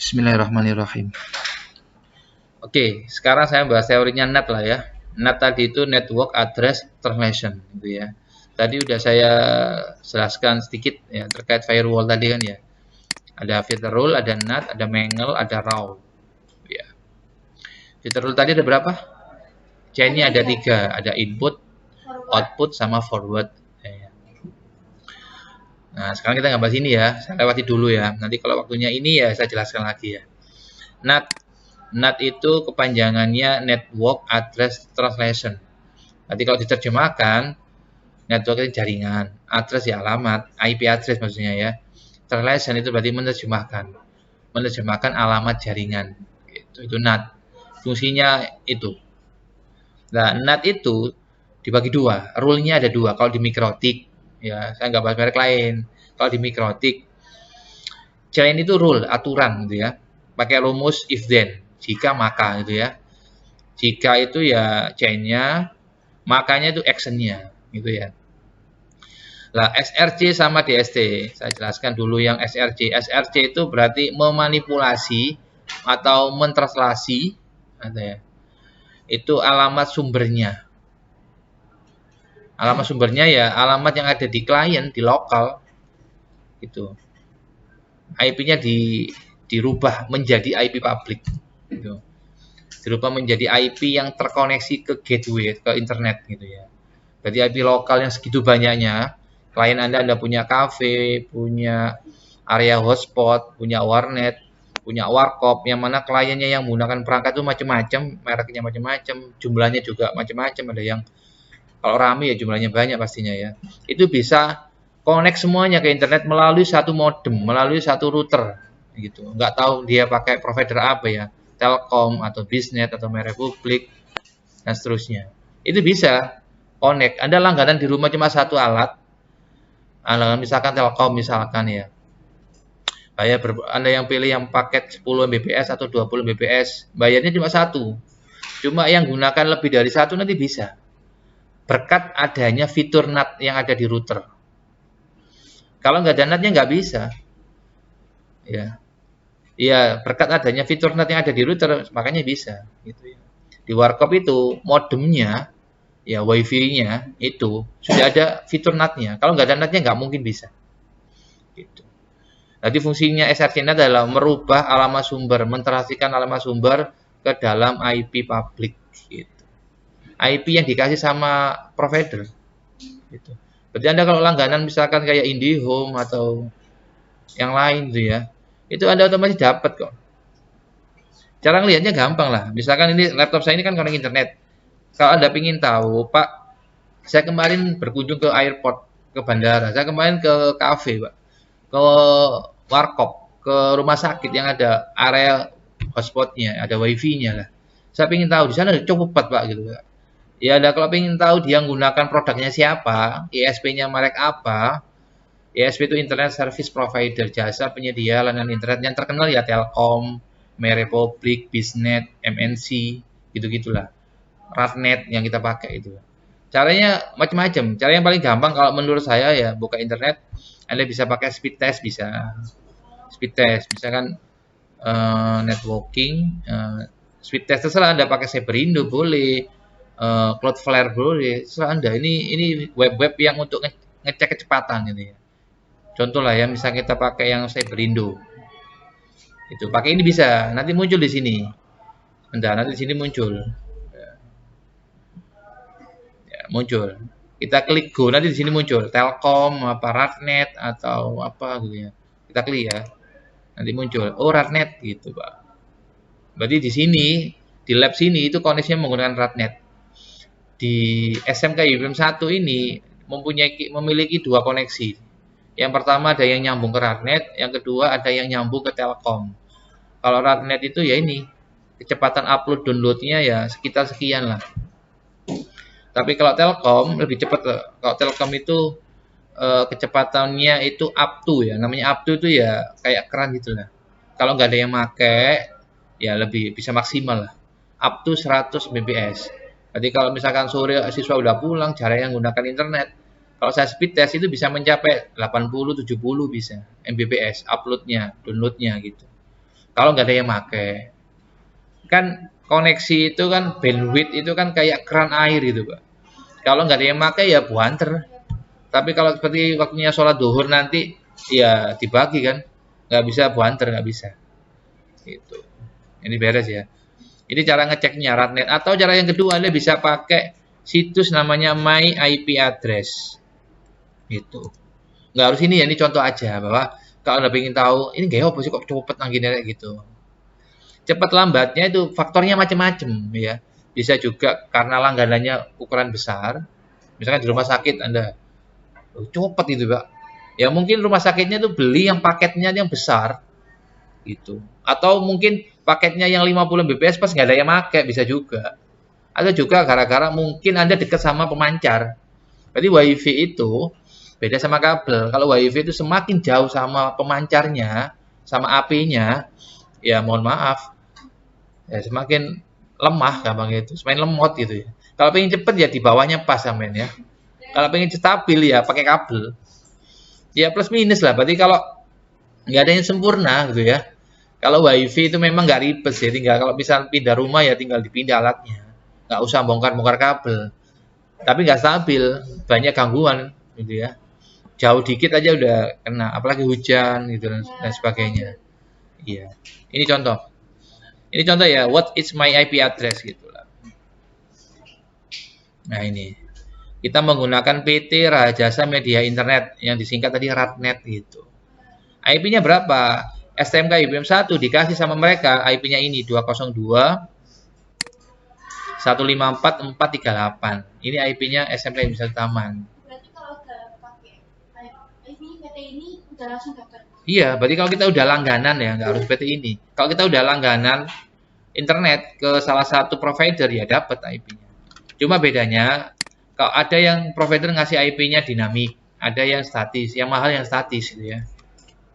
Bismillahirrahmanirrahim. Oke, sekarang saya bahas teorinya NAT lah ya. NAT tadi itu Network Address Translation gitu ya. Tadi udah saya jelaskan sedikit ya terkait firewall tadi kan ya. Ada filter rule, ada NAT, ada mangle, ada route. Ya. Filter rule tadi ada berapa? Chainnya ada 3, ada input, output, sama forward. Ya. Nah, sekarang kita nggak bahas ini ya. Saya lewati dulu ya. Nanti kalau waktunya ini ya saya jelaskan lagi ya. NAT itu kepanjangannya Network Address Translation. Nanti kalau diterjemahkan, network itu jaringan, address ya alamat, IP address maksudnya ya. Translation itu berarti menerjemahkan alamat jaringan. Itu NAT. Fungsinya itu. Nah, NAT itu dibagi 2. Rule-nya ada 2. Kalau di mikrotik, ya saya nggak bahas merek lain. Kalau di mikrotik, chain itu rule, aturan gitu ya. Pakai rumus if then. Jika maka gitu ya. Jika itu ya chainnya, makanya itu actionnya gitu ya. Lah SRC sama DST, saya jelaskan dulu yang SRC. SRC itu berarti memanipulasi atau mentranslasi, ya. Itu alamat sumbernya. Alamat sumbernya ya alamat yang ada di klien, di lokal, gitu. IP-nya dirubah menjadi IP public. Gitu. Dirubah menjadi IP yang terkoneksi ke gateway, ke internet gitu ya. Berarti IP lokal yang segitu banyaknya, klien Anda punya cafe, punya area hotspot, punya warnet, punya warkop, yang mana kliennya yang menggunakan perangkat itu macam-macam, mereknya macam-macam, jumlahnya juga macam-macam, ada yang kalau rame ya jumlahnya banyak pastinya ya. Itu bisa connect semuanya ke internet melalui satu modem, melalui satu router gitu. Nggak tahu dia pakai provider apa ya. Telkom atau Bisnet atau Merepublik dan seterusnya. Itu bisa connect. Anda langganan di rumah cuma satu alat. Misalkan Telkom misalkan ya. Anda yang pilih yang paket 10 Mbps atau 20 Mbps, bayarnya cuma satu. Cuma yang gunakan lebih dari satu nanti bisa. Berkat adanya fitur NAT yang ada di router. Kalau nggak ada NAT-nya nggak bisa. Ya. Iya, berkat adanya fitur NAT yang ada di router, makanya bisa. Gitu ya. Di warkop itu modemnya, ya wifi-nya itu sudah ada fitur NAT-nya. Kalau nggak ada NAT-nya nggak mungkin bisa. Gitu. Jadi fungsinya SRC NAT adalah merubah alamat sumber, mentranslasikan alamat sumber ke dalam IP public. Gitu. IP yang dikasih sama provider. Gitu. Berarti Anda kalau langganan misalkan kayak IndiHome atau yang lain gitu ya. Itu Anda otomatis dapat kok. Cara ngelihatnya gampang lah. Misalkan ini laptop saya ini kan connect internet. Kalau Anda ingin tahu, Pak, saya kemarin berkunjung ke airport, ke bandara. Saya kemarin ke kafe, Pak. Ke warkop, ke rumah sakit yang ada area hotspotnya, ada wifi-nya lah. Saya ingin tahu di sana cukup Pak gitu, Pak. Ya, Anda kalau ingin tahu dia menggunakan produknya siapa, ISP-nya merek apa, ISP itu Internet Service Provider, jasa penyedia layanan internet yang terkenal ya Telkom, Merepublik, Bisnet, MNC, gitu-gitulah. Ratnet yang kita pakai itu. Caranya macam-macam. Cara yang paling gampang kalau menurut saya ya buka internet, Anda bisa pakai speed test bisa. Speed test, misalkan networking, speed test terserah Anda pakai Cyberindo boleh, Cloudflare boleh, terserah Anda. Ini web-web yang untuk ngecek kecepatan gitu ya. Contoh lah ya, misalnya kita pakai yang Cyberindo. Itu pakai ini bisa, nanti muncul di sini. Nanti di sini muncul. Ya, muncul. Kita klik go, nanti di sini muncul Telkom, apa Ratnet atau apa gitu ya. Kita klik ya. Nanti muncul, oh Ratnet gitu, Pak. Berarti di sini, di lab sini itu koneksinya menggunakan Ratnet. Di SMK IBM 1 ini memiliki 2 koneksi. Yang pertama ada yang nyambung ke Ratnet, yang kedua ada yang nyambung ke Telkom. Kalau Ratnet itu ya ini, kecepatan upload downloadnya ya sekitar sekian lah. Tapi kalau Telkom lebih cepat. Kalau Telkom itu kecepatannya itu up to ya, namanya up to itu ya kayak keran gitu lah. Kalau nggak ada yang pakai, ya lebih bisa maksimal lah. Up to 100 Mbps. Jadi kalau misalkan sore siswa udah pulang, caranya menggunakan internet, kalau saya speed test itu bisa mencapai 80-70 bisa Mbps uploadnya, downloadnya gitu. Kalau nggak ada yang pakai. Kan koneksi itu kan bandwidth itu kan kayak keran air gitu, Pak. Kalau nggak ada yang pakai ya buanter. Tapi kalau seperti waktunya sholat duhur nanti ya dibagi kan. Nggak bisa buanter, nggak bisa. Gitu. Ini beres ya. Ini cara ngeceknya Ratnet. Atau cara yang kedua, Anda bisa pakai situs namanya My IP Address. Gitu. Nggak harus ini ya, ini contoh aja. Bahwa kalau Anda ingin tahu, ini gaya apa sih kok cepet nanggin gitu. Cepat lambatnya itu faktornya macam-macam ya. Bisa juga karena langganannya ukuran besar. Misalkan di rumah sakit Anda, cepet itu Pak. Ya mungkin rumah sakitnya itu beli yang paketnya yang besar. Gitu. Atau mungkin paketnya yang 50 Mbps pas nggak ada yang pakai, bisa juga. Atau juga gara-gara mungkin Anda dekat sama pemancar. Berarti WiFi itu beda sama kabel. Kalau WiFi itu semakin jauh sama pemancarnya, sama apinya, ya mohon maaf, ya semakin lemah gampang itu, semakin lemot gitu ya. Kalau pengen cepet ya di bawahnya pas sampean ya. Kalau pengen stabil ya pakai kabel. Ya plus minus lah. Berarti kalau nggak ada yang sempurna gitu ya. Kalau WiFi itu memang nggak ribet sih, tinggal kalau bisa pindah rumah ya tinggal dipindah alatnya, nggak usah bongkar-bongkar kabel. Tapi nggak stabil, banyak gangguan gitu ya. Jauh dikit aja udah kena, apalagi hujan gitu dan sebagainya. Iya, ini contoh. Ini contoh ya, what is my IP address gitu lah. Nah ini, kita menggunakan PT Rajasa Media Internet yang disingkat tadi Ratnet gitu. IP-nya berapa? STMK IBM 1 dikasih sama mereka IP-nya ini 202 154 438. Ini IP-nya SMK IBM 1 Taman. Berarti kalau udah pakai IP PT ini udah langsung dapat. Iya, berarti kalau kita udah langganan ya, nggak harus PT ini. Kalau kita udah langganan internet ke salah satu provider ya dapat IP-nya. Cuma bedanya kalau ada yang provider ngasih IP-nya dinamik, ada yang statis, yang mahal yang statis gitu ya.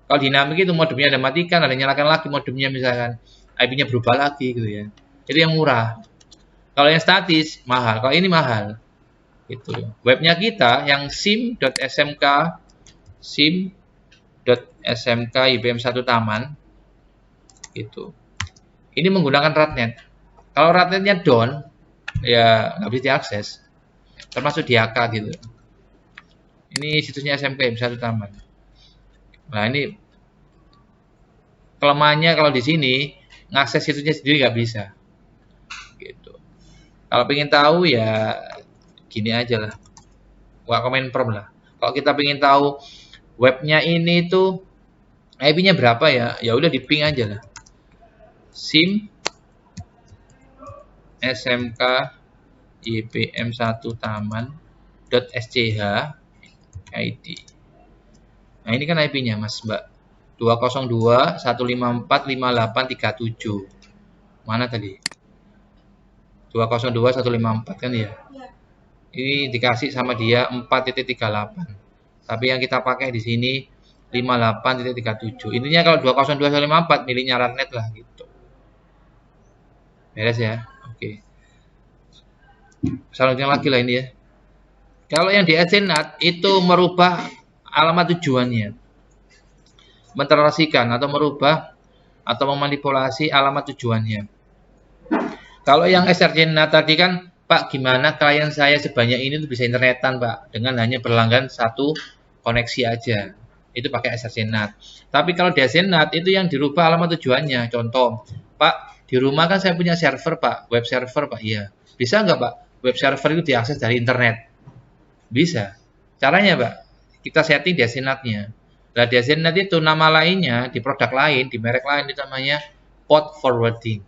Kalau dinamik itu modemnya ada matikan, ada nyalakan lagi modemnya misalkan. IP-nya berubah lagi gitu ya. Itu yang murah. Kalau yang statis mahal, kalau ini mahal. Gitu. Webnya kita yang sim.smk IBM 1 Taman gitu. Ini menggunakan Ratnet. Kalau Ratnetnya down, ya nggak bisa diakses. Termasuk DHK gitu. Ini situsnya SMK IBM 1 Taman. Nah ini kelemahannya kalau di sini ngakses situsnya sendiri nggak bisa. Gitu. Kalau pengen tahu ya gini aja lah, wah komen prom lah. Kalau kita pengen tahu webnya ini tuh IP-nya berapa ya, ya udah di ping aja lah. SIM SMK IBM 1 Taman.sch ID. Nah ini kan IP-nya Mas Mbak 202 154 5837. Mana tadi? 202 154 kan ya? Ini dikasih sama dia 4.38. Tapi yang kita pakai di sini 58.37. Intinya kalau 202 154 miliknya Ratnet lah gitu. Beres ya? Oke. Selanjutnya lagi lah ini ya. Kalau yang di Ethernet itu merubah alamat tujuannya, mentranslasikan atau merubah atau memanipulasi alamat tujuannya. Kalau yang SRC-NAT tadi kan, Pak, gimana klien saya sebanyak ini tuh bisa internetan, Pak, dengan hanya berlangganan satu koneksi aja. Itu pakai SRC-NAT. Tapi kalau di SRC-NAT itu yang dirubah alamat tujuannya. Contoh, Pak, di rumah kan saya punya server, Pak, web server, Pak. Iya. Bisa nggak, Pak, web server itu diakses dari internet? Bisa. Caranya, Pak, kita setting di SRC-NAT-nya. Nah, di SRC-NAT itu nama lainnya, di produk lain, di merek lain itu namanya port forwarding.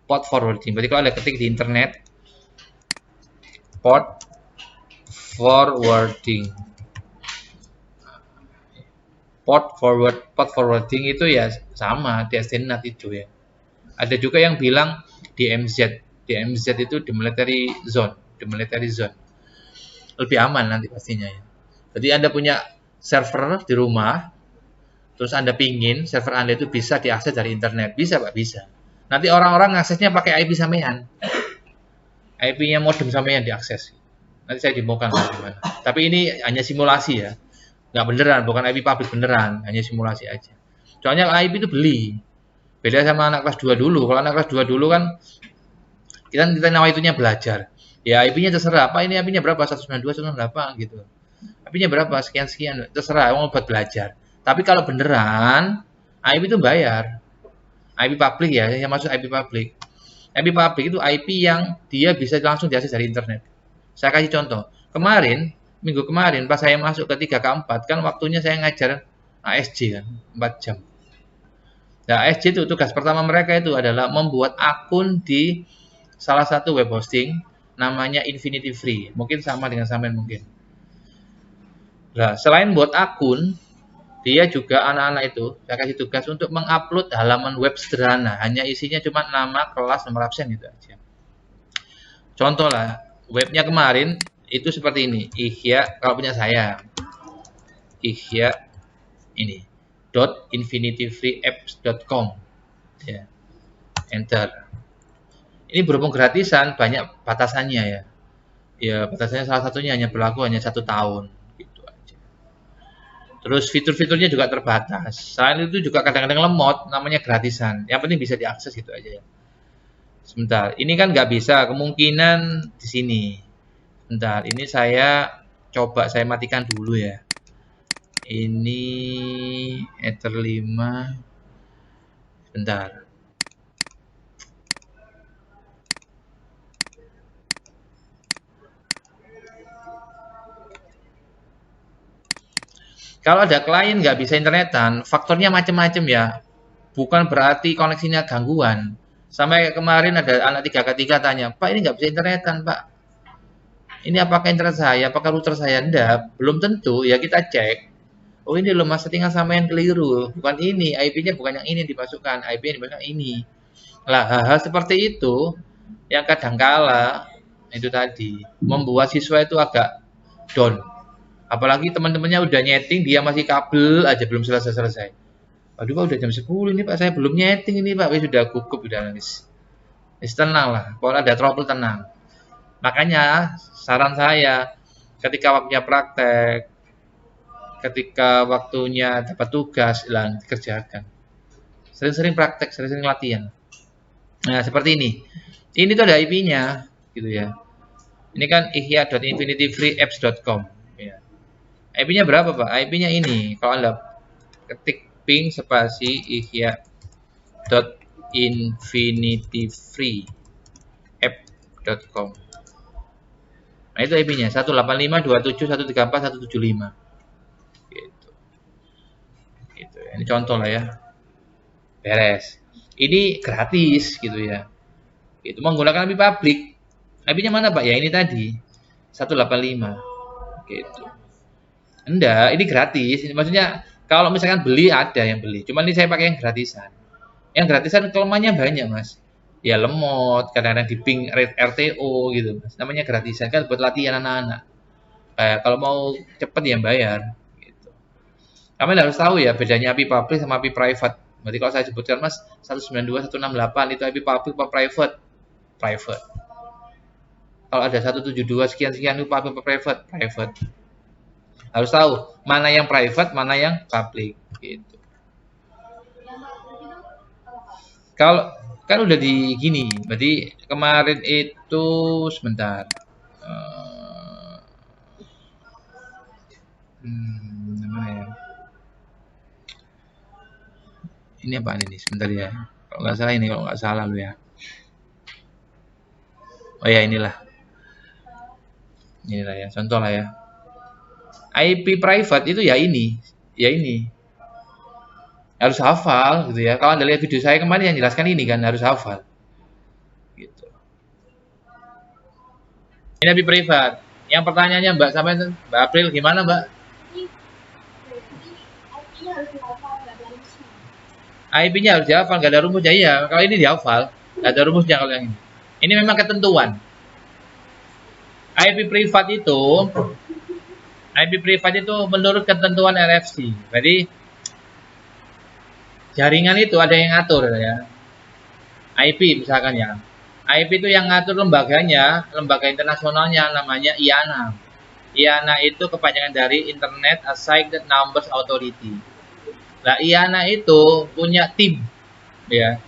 Port forwarding. Berarti kalau ada ketik di internet port forwarding. Port forwarding itu ya sama di SDNAT itu ya. Ada juga yang bilang DMZ. DMZ itu demilitary zone, demilitary zone. Lebih aman nanti pastinya ya. Jadi Anda punya server di rumah, terus Anda pingin server Anda itu bisa diakses dari internet. Bisa, Pak, bisa. Nanti orang-orang ngaksesnya pakai IP sampean. IP-nya modem sampean diakses. Nanti saya demokan bagaimana. Tapi ini hanya simulasi ya. Nggak beneran, bukan IP public beneran. Hanya simulasi aja. Soalnya IP itu beli. Beda sama anak kelas 2 dulu. Kalau anak kelas 2 dulu kan kita nawaitunya belajar. Ya IP-nya terserah. Apa ini IP-nya berapa? 192, 198 gitu. IP-nya berapa? Sekian-sekian. Terserah, mau buat belajar. Tapi kalau beneran, IP itu bayar. IP public ya, yang masuk IP public. IP public itu IP yang dia bisa langsung diakses dari internet. Saya kasih contoh. Minggu kemarin pas saya masuk ke 3 ke 4 kan waktunya saya ngajar ASJ kan, 4 jam. Nah, ASJ itu tugas pertama mereka itu adalah membuat akun di salah satu web hosting namanya Infinity Free. Mungkin sama dengan sampean mungkin. Nah, selain buat akun, dia juga anak-anak itu saya kasih tugas untuk mengupload halaman web sederhana. Hanya isinya cuma nama, kelas, nomor absen gitu aja. Contoh lah, webnya kemarin itu seperti ini. Ihya, kalau punya saya. Ihya ini .infinityfreeapps.com ya. Enter. Ini berhubung gratisan, banyak batasannya ya. Ya, batasannya salah satunya hanya berlaku hanya 1 tahun. Terus fitur-fiturnya juga terbatas. Selain itu juga kadang-kadang lemot, namanya gratisan. Yang penting bisa diakses gitu aja ya. Sebentar, ini kan nggak bisa, kemungkinan di sini. Sebentar, ini saya coba saya matikan dulu ya. Ini Ether 5. Sebentar. Kalau ada klien nggak bisa internetan, faktornya macam-macam ya. Bukan berarti koneksinya gangguan. Sampai kemarin ada anak 3K3 tanya, Pak ini nggak bisa internetan Pak. Ini apakah internet saya, apakah router saya? Enggak, belum tentu. Ya kita cek. Oh ini loh mas, settingan sama yang keliru. Bukan ini, IP-nya bukan yang ini dimasukkan. IP yang dimasukkan ini. Lah hal-hal seperti itu yang kadangkala itu tadi membuat siswa itu agak down. Apalagi teman-temannya udah nyeting, dia masih kabel aja belum selesai-selesai. Aduh Pak udah jam 10 ini Pak, saya belum nyeting ini Pak. Sudah gugup, udah nangis. Tenang lah, kalau ada trouble tenang. Makanya saran saya ketika waktunya praktek, ketika waktunya dapat tugas, dikerjakan. Sering-sering praktek, sering-sering latihan. Nah seperti ini. Ini tuh ada IP-nya, gitu ya. Ini kan ihya.infinityfreeapps.com. IP-nya berapa Pak? IP-nya ini. Kalau Anda ketik ping spasi ihya.infinityfreeapp.com. Nah itu IP-nya 185.27.134.175. Gitu. Gitu. Ini contoh lah ya. Beres. Ini gratis gitu ya. Itu menggunakan IP publik. IP-nya mana Pak? Ya ini tadi 185. Gitu. Enggak, ini gratis. Maksudnya kalau misalkan beli ada yang beli. Cuman ini saya pakai yang gratisan. Yang gratisan kelemahannya banyak mas. Ya lemot, kadang-kadang di ping RTO gitu mas. Namanya gratisan kan buat latihan anak-anak. Kalau mau cepet ya bayar. Gitu. Kalian harus tahu ya bedanya IP public sama IP private. Berarti kalau saya sebutkan mas 192, 168 itu IP public atau private? Private. Kalau ada 172 sekian-sekian itu IP private? Private. Harus tahu mana yang private, mana yang public gitu. Kalau kan udah di gini, berarti kemarin itu sebentar. Mana ya? Ini apa ini? Sebentar ya. Kalau nggak salah ini, kalau nggak salah lu ya. Oh ya inilah. Inilah ya, contoh lah ya. IP private itu ya ini harus hafal gitu ya. Kalau Anda lihat video saya kemarin yang jelaskan ini kan harus hafal gitu. Ini IP private. Yang pertanyaannya Mbak sampai Mbak April gimana Mbak? IP-nya harus dihafal, nggak ada rumusnya ya. Kalau ini dihafal, nggak ada rumusnya kalau yang ini. Ini memang ketentuan. IP privat itu menurut ketentuan RFC. Jadi jaringan itu ada yang ngatur ya. IP misalkan ya. IP itu yang ngatur lembaganya, lembaga internasionalnya namanya IANA. IANA itu kepanjangan dari Internet Assigned Numbers Authority. Nah, IANA itu punya tim, ya.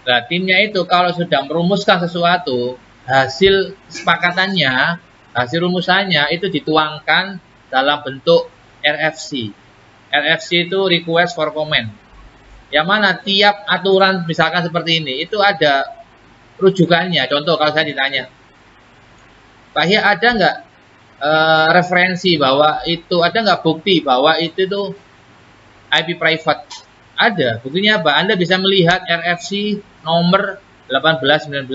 Nah, timnya itu kalau sudah merumuskan sesuatu, hasil kesepakatannya, hasil rumusannya itu dituangkan dalam bentuk RFC. RFC itu request for comment. Yang mana tiap aturan misalkan seperti ini, itu ada rujukannya. Contoh kalau saya ditanya, Pak Hia ada nggak referensi bahwa itu, ada nggak bukti bahwa itu tuh IP private? Ada. Buktinya apa? Anda bisa melihat RFC nomor 1819.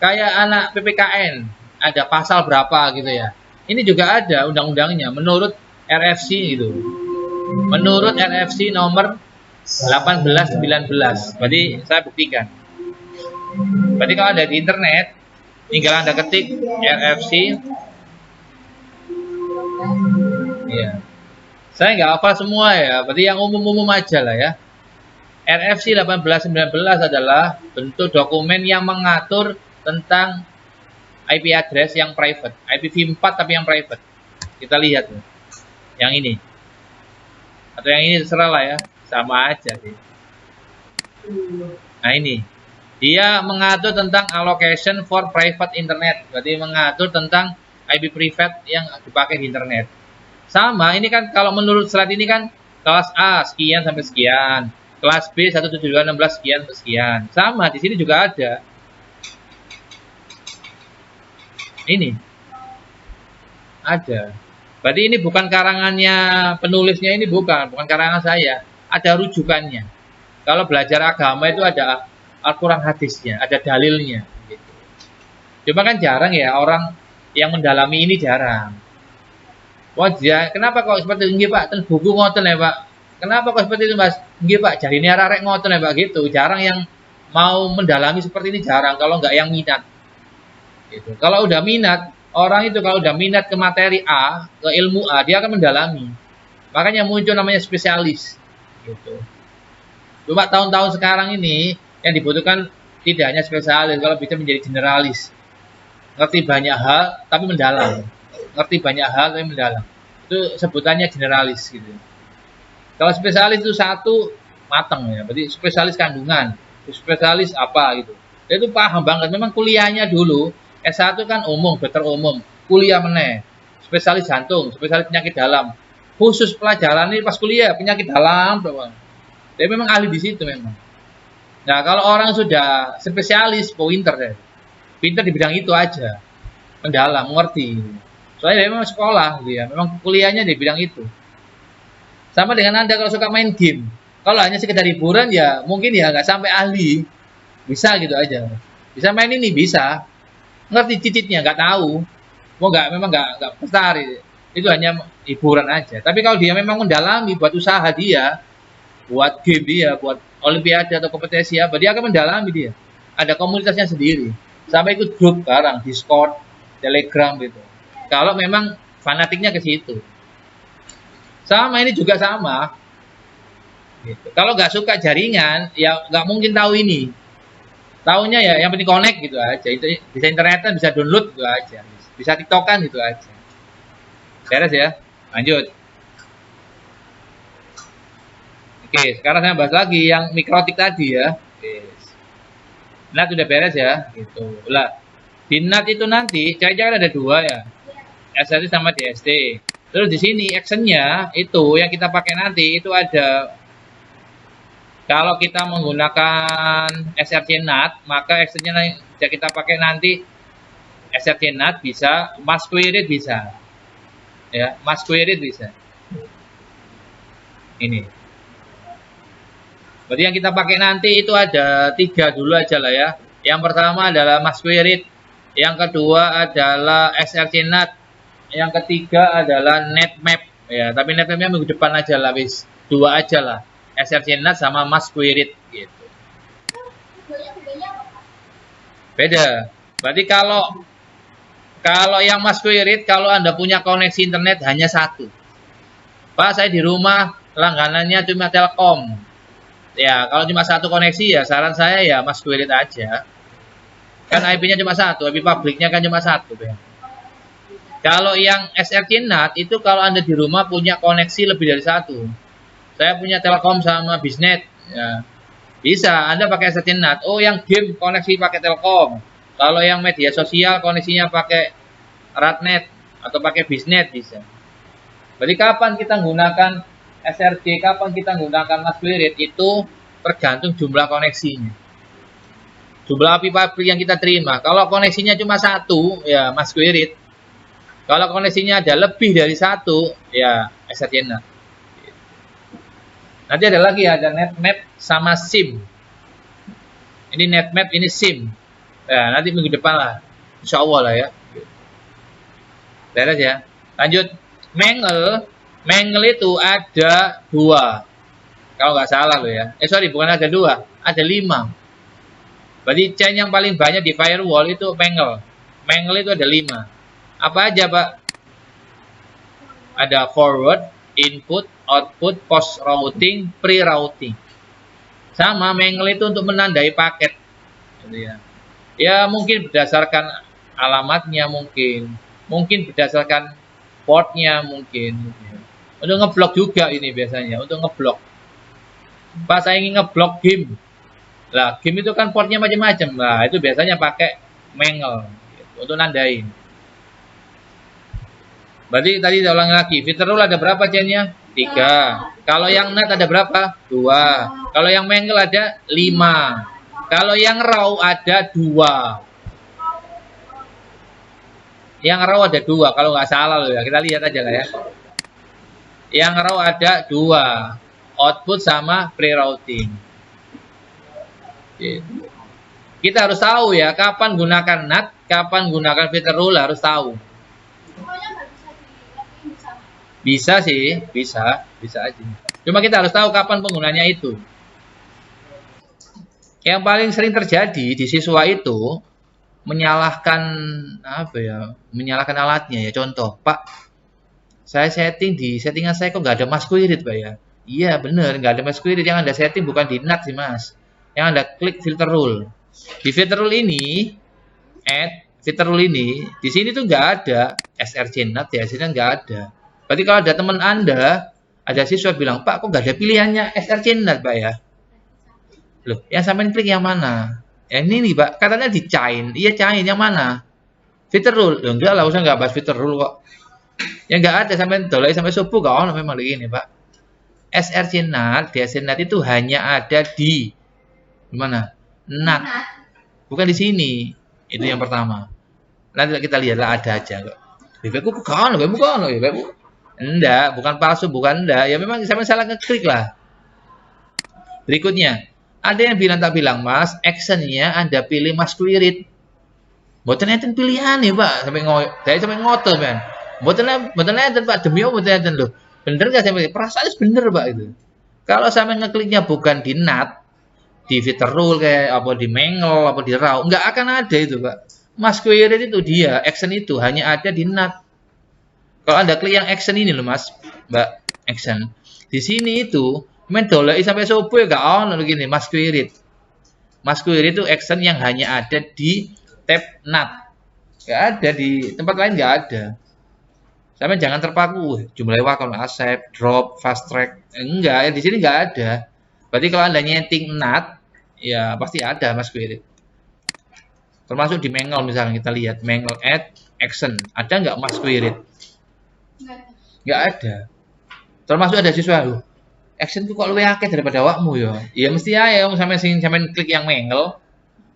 Kayak anak PPKN, ada pasal berapa gitu ya. Ini juga ada undang-undangnya menurut RFC gitu. Menurut RFC nomor 1819. Berarti saya buktikan. Berarti kalau ada di internet, tinggal Anda ketik RFC. Iya. Saya nggak hafal semua ya, berarti yang umum-umum aja lah ya. RFC 1819 adalah bentuk dokumen yang mengatur tentang IP address yang private, IPv4 tapi yang private. Kita lihat tuh. Yang ini. Atau yang ini terserah lah ya, sama aja sih. Nah ini. Dia mengatur tentang allocation for private internet, berarti mengatur tentang IP private yang dipakai di internet. Sama, ini kan kalau menurut slide ini kan kelas A sekian sampai sekian, kelas B 17216 sekian sampai sekian. Sama, di sini juga ada. Ini. Ada. Berarti ini bukan karangannya penulisnya, ini bukan karangan saya. Ada rujukannya. Kalau belajar agama itu ada Al-Quran hadisnya, ada dalilnya. Gitu. Cuma kan jarang ya orang yang mendalami ini jarang. Wajah, kenapa kok seperti itu Pak? Ten buku ngoten ya Pak. Kenapa kok seperti itu Mas? Nggih Pak, jadi ini arek ngoten ya Pak gitu. Jarang yang mau mendalami seperti ini, jarang kalau nggak yang minat. Gitu. Kalau udah minat, orang itu kalau udah minat ke materi A, ke ilmu A, dia akan mendalami. Makanya muncul namanya spesialis. Gitu. Cuma tahun-tahun sekarang ini yang dibutuhkan tidak hanya spesialis, kalau bisa menjadi generalis. Ngerti banyak hal tapi mendalam. Ngerti banyak hal tapi mendalam. Itu sebutannya generalis gitu. Kalau spesialis itu satu matang ya, berarti spesialis kandungan, spesialis apa gitu. Dia itu paham banget. Memang kuliahnya dulu S1 kan umum, dokter umum, kuliah meneh, spesialis jantung, spesialis penyakit dalam. Khusus pelajaran ini pas kuliah penyakit dalam, dia memang ahli di situ memang. Nah kalau orang sudah spesialis, pinter deh, pinter di bidang itu aja, mendalam, mengerti. Soalnya dia memang sekolah, dia memang kuliahnya di bidang itu. Sama dengan Anda kalau suka main game, kalau hanya sekedar hiburan ya mungkin ya nggak sampai ahli, bisa gitu aja. Bisa main ini bisa, ngerti cicitnya nggak tahu, memang nggak tertarik. Itu hanya hiburan aja. Tapi kalau dia memang mendalami buat usaha dia, buat game dia, buat olimpiade atau kompetisi apa, dia akan mendalami dia. Ada komunitasnya sendiri. Sampai ikut grup barang, Discord, Telegram gitu. Kalau memang fanatiknya ke situ. Sama ini juga sama. Gitu. Kalau nggak suka jaringan, ya nggak mungkin tahu ini. Taunya ya yang penting connect gitu aja. Itu bisa internetan, bisa download gitu aja. Bisa tiktokan gitu aja. Beres ya. Lanjut. Oke, sekarang saya bahas lagi yang mikrotik tadi ya. NAT udah beres ya, gitu. Lah, di NAT itu nanti cara-cara ada dua ya. SRT sama DST. Terus di sini actionnya itu yang kita pakai nanti itu ada. Kalau kita menggunakan SRC NAT, maka actionnya yang kita pakai nanti SRC NAT bisa, mass query bisa. Ya, mass query bisa. Ini. Berarti yang kita pakai nanti itu ada 3 dulu aja lah ya. Yang pertama adalah mass query, yang kedua adalah SRC NAT, yang ketiga adalah netmap ya. Tapi netmapnya minggu depan aja lah, wis 2 aja lah. SRC NAT sama mass query gitu. Beda. Berarti kalau yang mass query, kalau Anda punya koneksi internet hanya 1. Pak, saya di rumah langganannya cuma Telkom. Ya, kalau cuma 1 koneksi ya saran saya ya mass query aja. Kan IP-nya cuma 1, IP publiknya kan cuma 1 ya. Kalau yang SRC NAT itu kalau Anda di rumah punya koneksi lebih dari 1. Saya punya Telkom sama Bisnet. Ya. Bisa, Anda pakai SRC NAT. Oh, yang game koneksi pakai Telkom. Kalau yang media sosial koneksinya pakai Ratnet atau pakai Bisnet bisa. Jadi kapan kita menggunakan SRC, kapan kita menggunakan Masquerade itu tergantung jumlah koneksinya. Jumlah IP public yang kita terima. Kalau koneksinya cuma satu, ya Masquerade. Kalau koneksinya ada lebih dari satu, ya SRC NAT. Nanti ada lagi, ada NetMap sama SIM. Ini NetMap, ini SIM. Ya, nanti minggu depan lah. Insya Allah lah ya. Beres ya. Lanjut. Mangle itu ada 2. Kalau nggak salah loh ya. Sorry, bukan ada 2. Ada 5. Berarti chain yang paling banyak di firewall itu Mangle. Mangle itu ada 5. Apa aja, Pak? Ada forward, input, output, post routing, pre-routing. Sama Mangle itu untuk menandai paket. Gitu ya. Ya mungkin berdasarkan alamatnya mungkin berdasarkan portnya mungkin. Untuk ngeblok juga ini biasanya, untuk ngeblok. Pak, saya ingin ngeblok game. Lah, game itu kan portnya macam-macam. Nah, itu biasanya pakai Mangle gitu, untuk nandain. Berarti tadi saya ulangi lagi, filter rule ada berapa chainnya? 3. Kalau yang NAT ada berapa? 2. Kalau yang Mangle ada 5. Kalau yang raw ada 2. Yang raw ada 2, kalau nggak salah loh ya. Kita lihat aja lah ya. Yang raw ada 2. Output sama pre-routing. Kita harus tahu ya, kapan gunakan NAT, kapan gunakan filter rule harus tahu. Bisa sih, bisa aja. Cuma kita harus tahu kapan penggunanya itu. Yang paling sering terjadi di siswa itu menyalahkan menyalahkan alatnya ya. Contoh, Pak, saya setting di settingan saya kok nggak ada Masquerade, Pak ya. Iya bener, nggak ada Masquerade. Yang Anda setting bukan di NAT sih, Mas. Yang Anda klik filter rule. Di filter rule ini, filter rule ini, di sini tuh nggak ada SRC NAT ya, sini nggak ada. Berarti kalau ada teman Anda, ada siswa bilang, Pak, kok nggak ada pilihannya SRC NAT, Pak ya? Loh, yang sampean klik yang mana? Yang ini nih, Pak, katanya di chain. Iya, chain yang mana? Filter rule. Loh, enggak lah, usah nggak bahas filter rule kok. Ya nggak ada, sampai dolai sampai subuh kok memang begini, Pak. SRC NAT, DSC NAT itu hanya ada di mana? NAT. Bukan di sini. Itu yang pertama. Nanti kita lihatlah ada aja kok. Bebekku bukan loh, bebekku. Enggak, bukan palsu, bukan enggak. Ya memang sampai salah ngeklik lah. Berikutnya, ada yang tak bilang, Mas, actionnya Anda pilih Masquerade. Mboten enten pilihan nih, Pak. Sampai ngotot, men. Mboten enten, Pak. Demi Allah mboten enten loh. Bener enggak sampai perasaannya bener, Pak itu. Kalau sampai ngekliknya bukan di NAT, di filter rule kayak apa di Mangle, apa di raw, enggak akan ada itu, Pak. Masquerade itu dia, action itu hanya ada di NAT. Kalau Anda klik yang action ini loh, Mas, Mbak, action. Di sini itu main dolai sampai subuh gak on gini Masquerade. Masquerade itu action yang hanya ada di tab NAT. Gak ada di tempat lain, gak ada. Sampai jangan terpaku jumlah waktu accept, drop, fast track. Enggak, ya di sini gak ada. Berarti kalau Anda nyeting NAT, ya pasti ada Masquerade. Termasuk di Mangle misalnya kita lihat Mangle add action, ada nggak Masquerade? Nggak ada. Termasuk ada siswa loh. Action tuh kok lebih akeh daripada awakmu ya. Ya mesti aja sampai klik yang Mangle.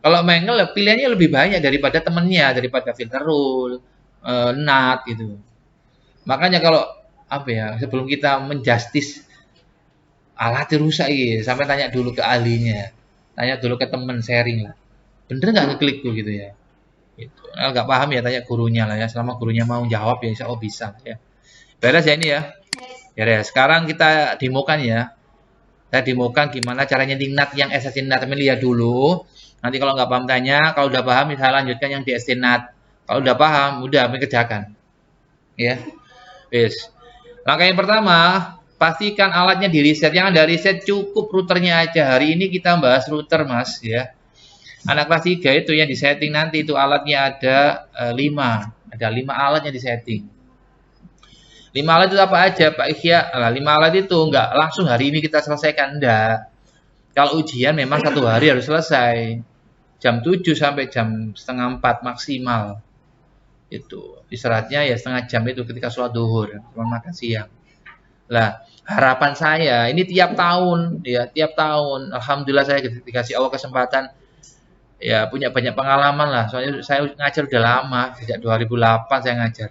Kalau Mangle pilihannya lebih banyak daripada temennya, daripada filter rule, NAT gitu. Makanya kalau sebelum kita menjustis alat rusak gitu, sampai tanya dulu ke ahlinya, tanya dulu ke temen sharing lah. Bener nggak ngeklik tuh gitu ya? Gitu. Nah, nggak paham ya tanya gurunya lah ya. Selama gurunya mau jawab ya insya Allah bisa ya. Beres ya ini ya. Ya, sekarang kita demokan ya. Saya demokan gimana caranya nyeting NAT yang SSD NAT. Tapi lihat dulu. Nanti kalau nggak paham tanya. Kalau udah paham bisa lanjutkan yang DSD NAT. Kalau udah paham, udah mengerjakan. Ya. Yes. Langkah yang pertama, pastikan alatnya di reset. Yang Anda reset cukup routernya aja. Hari ini kita bahas router, Mas ya. Anak kelas 3 itu yang disetting nanti itu alatnya ada 5. Ada 5 alat yang disetting. 5 alat itu apa aja Pak Ikhya? Nah, 5 alat itu enggak langsung hari ini kita selesaikan, enggak. Kalau ujian memang 1 hari harus selesai. Jam 7 sampai jam setengah 4 maksimal. Itu istirahatnya ya setengah jam itu ketika sholat duhur, makan siang. Lah, harapan saya ini tiap tahun ya, tiap tahun. Alhamdulillah saya dikasih Allah kesempatan ya punya banyak pengalaman lah. Soalnya saya ngajar udah lama, sejak 2008 saya ngajar.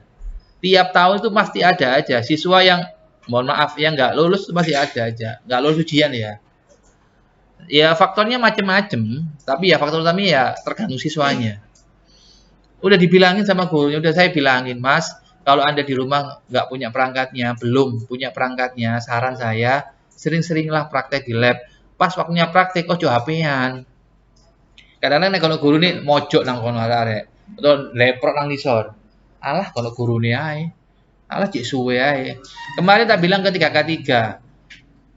Tiap tahun itu pasti ada aja siswa yang mohon maaf yang nggak lulus masih ada aja, nggak lulus ujian ya. Ya faktornya macam-macam, tapi ya faktor utamanya ya tergantung siswanya. Udah dibilangin sama gurunya, udah saya bilangin, Mas, kalau Anda di rumah nggak punya perangkatnya, belum punya perangkatnya, saran saya sering-seringlah praktek di lab. Pas waktunya praktek, ojo HP-an. Kadang-kadang kalau guru ini mojok nang kono arek, atau leprot nang nisor. Alah kalau guru ini ae. Alah cik suwe ae. Kemarin tak bilang ke 3K3.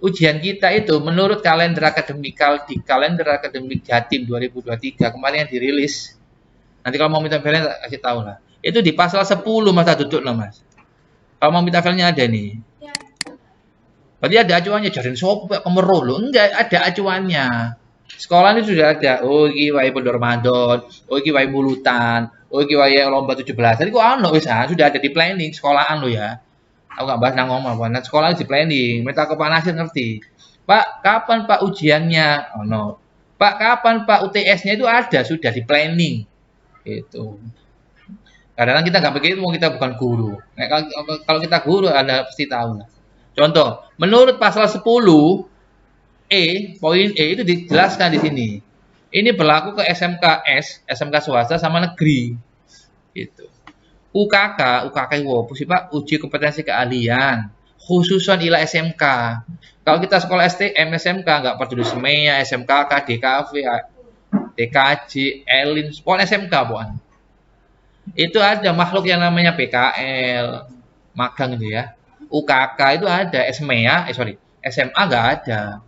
Ujian kita itu menurut kalender akademik di kalender akademik Jatim 2023 kemarin yang dirilis. Nanti kalau mau minta filenya tak kasih tahu lah. Itu di pasal 10 masa duduk lah Mas. Kalau mau minta filenya ada nih. Berarti ada acuannya. Jarin sopo kemeruh loh. Enggak ada acuannya. Sekolah ini sudah ada. Oh iki wae pondok Ramadan. Oh iki wae mulutan. Oh iki wae lomba 17. Tadi kok ono wis sudah ada di planning sekolahan lo ya. Aku nggak bahas nang ngomong, nah, sekolah di planning, minta ke Pak Nasir ngerti. Pak, kapan Pak ujiannya? Oh no. Pak, kapan Pak UTS-nya itu ada, sudah di planning. Gitu. Kadang-kadang kita nggak begitu, mau kita bukan guru. Nah, kalau kita guru, Anda pasti tahu lah. Contoh, menurut pasal 10 poin E itu dijelaskan di sini. Ini berlaku ke SMKS, SMK swasta sama negeri. Gitu. UKK itu apa sih Pak? Uji kompetensi keahlian, khususan ila SMK. Kalau kita sekolah STM, SMK, nggak peduli SMEA, SMKK, DKV, DKJ, ELIN, sekolah SMK bukan. Itu ada makhluk yang namanya PKL, magang itu ya. UKK itu ada, SMEA, SMA nggak ada.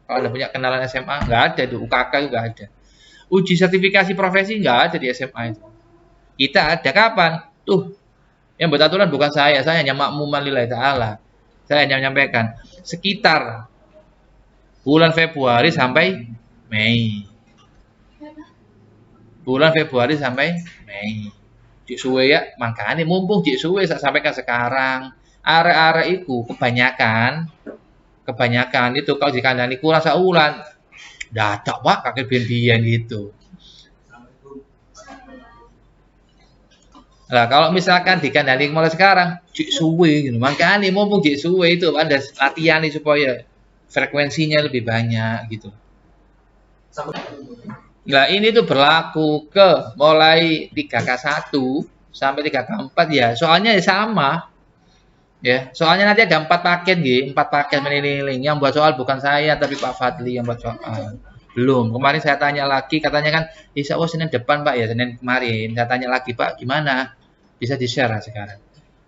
Kalau Anda punya kenalan SMA, nggak ada itu, UKK juga ada. Uji sertifikasi profesi nggak ada di SMA itu. Kita ada kapan? Tuh, yang buat aturan bukan saya hanya makmuman lillahi ta'ala. Saya hanya menyampaikan sekitar bulan Februari sampai Mei. Bulan Februari sampai Mei. Cik suwe ya, makanya mumpung cik suwe saya sampaikan sekarang. Arek-arek itu kebanyakan itu kalau dikandani kurang saulan. Dadak Pak, kakek biyen gitu. Nah, kalau misalkan dikandani mulai sekarang, cik suwe gitu. Makanya mumpung cik suwe itu ada latihan nih supaya frekuensinya lebih banyak gitu. Nah, ini tuh berlaku ke mulai 3K1 sampai 3K4 ya. Soalnya ya sama. Ya, soalnya nanti ada 4 paket gitu, 4 paket meniling. Yang buat soal bukan saya tapi Pak Fadli yang buat soal. Belum. Kemarin saya tanya lagi, katanya kan insya Allah Senin depan Pak ya, Senin kemarin. Saya tanya lagi Pak, gimana? Bisa di-share sekarang.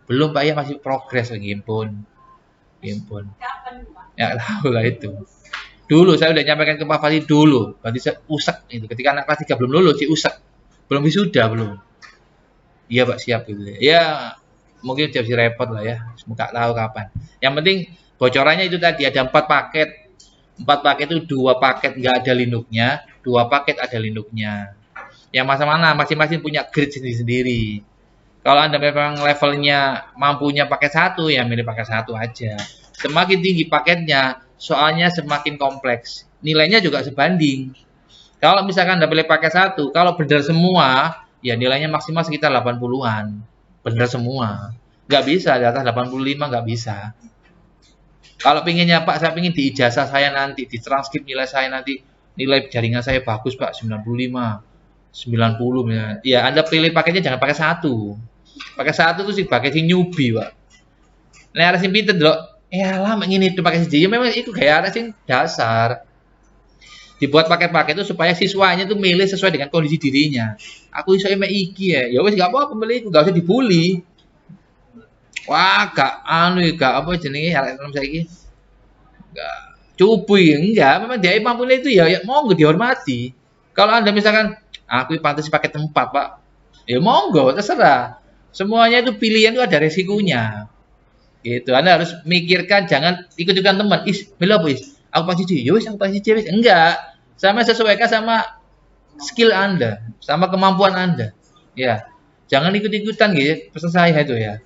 Belum Pak ya, masih progres gimpun. Kapan Pak? Ya tahu lah itu. Dulu saya udah nyampaikan ke Pak Fadli dulu. Berarti saya usek itu. Ketika anak kelas 3 belum lulus, si usek. Belum wisuda belum. Iya Pak siap gitu. Ya mungkin jadi repot lah ya. Semoga tahu kapan. Yang penting bocorannya itu tadi ada 4 paket. 4 paket itu 2 paket nggak ada linduknya, 2 paket ada linduknya. Yang mana masing-masing punya grade sendiri-sendiri. Kalau Anda memang levelnya mampunya paket 1, ya milih paket 1 aja. Semakin tinggi paketnya, soalnya semakin kompleks. Nilainya juga sebanding. Kalau misalkan Anda pilih paket 1, kalau benar semua, ya nilainya maksimal sekitar 80-an. Benar semua. Nggak bisa, di atas 85 nggak bisa. Kalau pinginnya Pak, saya pingin di ijazah saya nanti, di transkrip nilai saya nanti, nilai jaringan saya bagus Pak, 95, 90. Ya Anda pilih paketnya jangan pakai 1. Pakai 1 tuh sih pakai si newbie Pak. Nah ada sing pinter loh. Lama ngene itu pakai siji. Ya memang itu gaya ada sing dasar. Dibuat paket-paket itu supaya siswanya tuh milih sesuai dengan kondisi dirinya. Aku iso emek iki ya. Ya wis gak apa-apa milih iku, gak usah dibully. Wah, gak apa jenenge arek nom saiki. Gak cupuy enggak, memang dia mampu itu ya monggo dihormati. Kalau Anda misalkan aku pantas pakai tempat, Pak. Ya monggo, terserah. Semuanya itu pilihan itu ada resikonya. Gitu. Anda harus mikirkan, jangan ikut-ikutan teman. Milo apa aku pasti sih, yowis aku pasti wis. Enggak. Sama sesuaikan sama skill Anda, sama kemampuan Anda. Ya. Jangan ikut-ikutan gitu, pesan saya itu ya.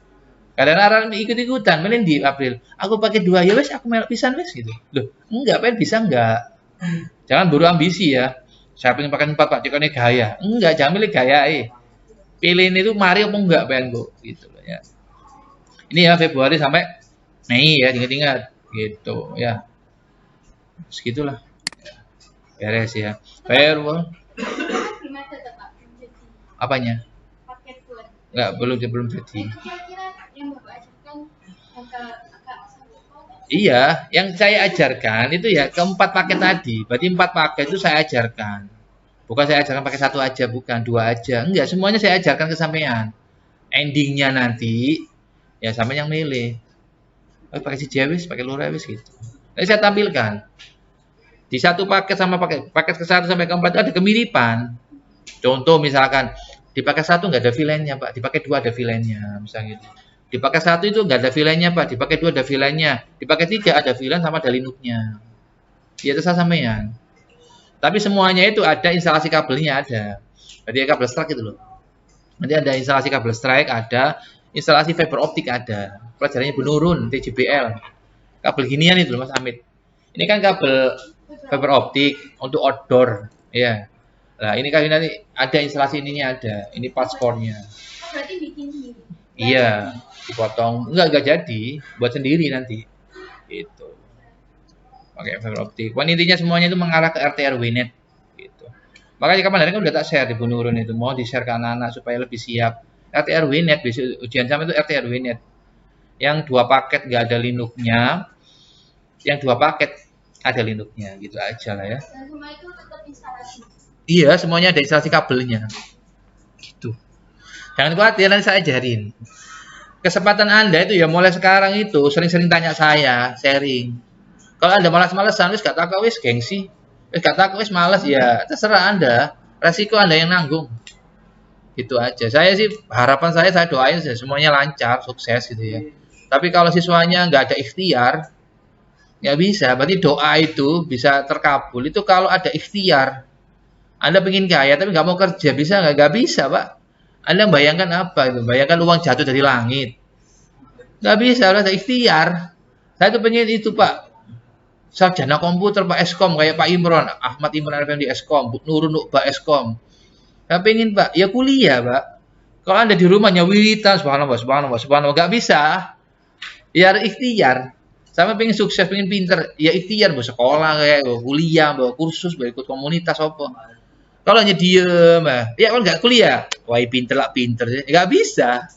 Kadang-kadang ikut-ikutan, mending di April. Aku pakai 2, ya wes aku melok pisan wes gitu. Loh, enggak, pengen bisa enggak. Jangan buru ambisi ya. Saya pengen pakai 4 Pak, ini gaya. Enggak, jangan milih gaya Pilihin itu mari apa enggak pengen kok gitu loh ya. Ini ya Februari sampai Mei ya, ingat-ingat gitu ya. Segitulah. Beres ya. Firewall. Belum ada tuh, Pak. Belum jadi. Apanya? Paket buat. Enggak, belum jadi. Itu kira-kira yang Bapak ajarkan agak sanggup. Iya, yang saya ajarkan itu ya keempat paket tadi. Berarti 4 paket itu saya ajarkan. Bukan saya ajarkan pakai 1 aja, bukan 2 aja. Enggak, semuanya saya ajarkan ke sampean. Endingnya nanti ya sama yang milih. Pakai si Jewis, pakai Lurewis gitu. Jadi saya tampilkan. Di 1 paket sama paket ke-1 sampai ke-4 itu ada kemiripan. Contoh misalkan di paket 1 nggak ada villainnya, Pak. Di paket 2 ada villainnya, misalnya gitu. Di paket 1 itu nggak ada villainnya, Pak. Di paket 2 ada villainnya. Di paket 3 ada villain sama ada Linux-nya. Ya terserah sampean. Tapi semuanya itu ada instalasi kabelnya ada. Jadi kabel strike itu loh. Nanti ada instalasi kabel strike, ada instalasi fiber optik ada. Pelajarannya menurun TJBL. Kabel ginian itu loh Mas Amit. Ini kan kabel fiber optik untuk outdoor, ya. Nah, ini kan nanti ada instalasi ininya ada. Ini part core-nya. Oh, berarti bikin sendiri. Iya, dipotong. Enggak jadi, buat sendiri nanti. Gitu. Pakai fiber optik. Pokoknya intinya semuanya itu mengarah ke RT RW-net gitu. Makanya kapan hari kan udah tak share di Bu Nurun itu, mau di-share ke anak-anak supaya lebih siap. RT RW-net besok ujian sama itu RT RW-net. Yang 2 paket nggak ada Linux-nya, yang 2 paket ada Linux-nya, gitu aja lah ya. Dan semua itu tetap instalasi. Iya, semuanya ada instalasi kabelnya. Gitu. Jangan khawatir, nanti saya ajarin. Kesempatan Anda itu ya mulai sekarang itu sering-sering tanya saya, sharing. Kalau Anda malas-malesan, wis gak tahu wis gengsi. Wis gak tahu wis malas ya, terserah Anda. Resiko Anda yang nanggung. Gitu aja. Saya sih harapan saya doain semuanya lancar, sukses gitu ya. Tapi kalau siswanya nggak ada ikhtiar, nggak bisa. Berarti doa itu bisa terkabul. Itu kalau ada ikhtiar. Anda pengen kaya tapi nggak mau kerja, bisa nggak? Nggak bisa, Pak. Anda bayangkan apa itu? Bayangkan uang jatuh dari langit. Nggak bisa, harus ada ikhtiar. Saya tuh pengen itu, Pak. Sarjana komputer Pak Eskom kayak Pak Imron, Ahmad Imron Effendi Eskom, Bu Nurun Pak Eskom. Saya pengen Pak, ya kuliah Pak. Kalau Anda di rumahnya wiritan, subhanallah, nggak bisa. Ya ikhtiar. Sama pengen sukses, pengen pinter, ya ikhtiar, mau sekolah kayak, mau kuliah, mau kursus, mau ikut komunitas apa. Kalau hanya diem, ya kalau nggak kuliah, wah pinter lah pinter, nggak bisa.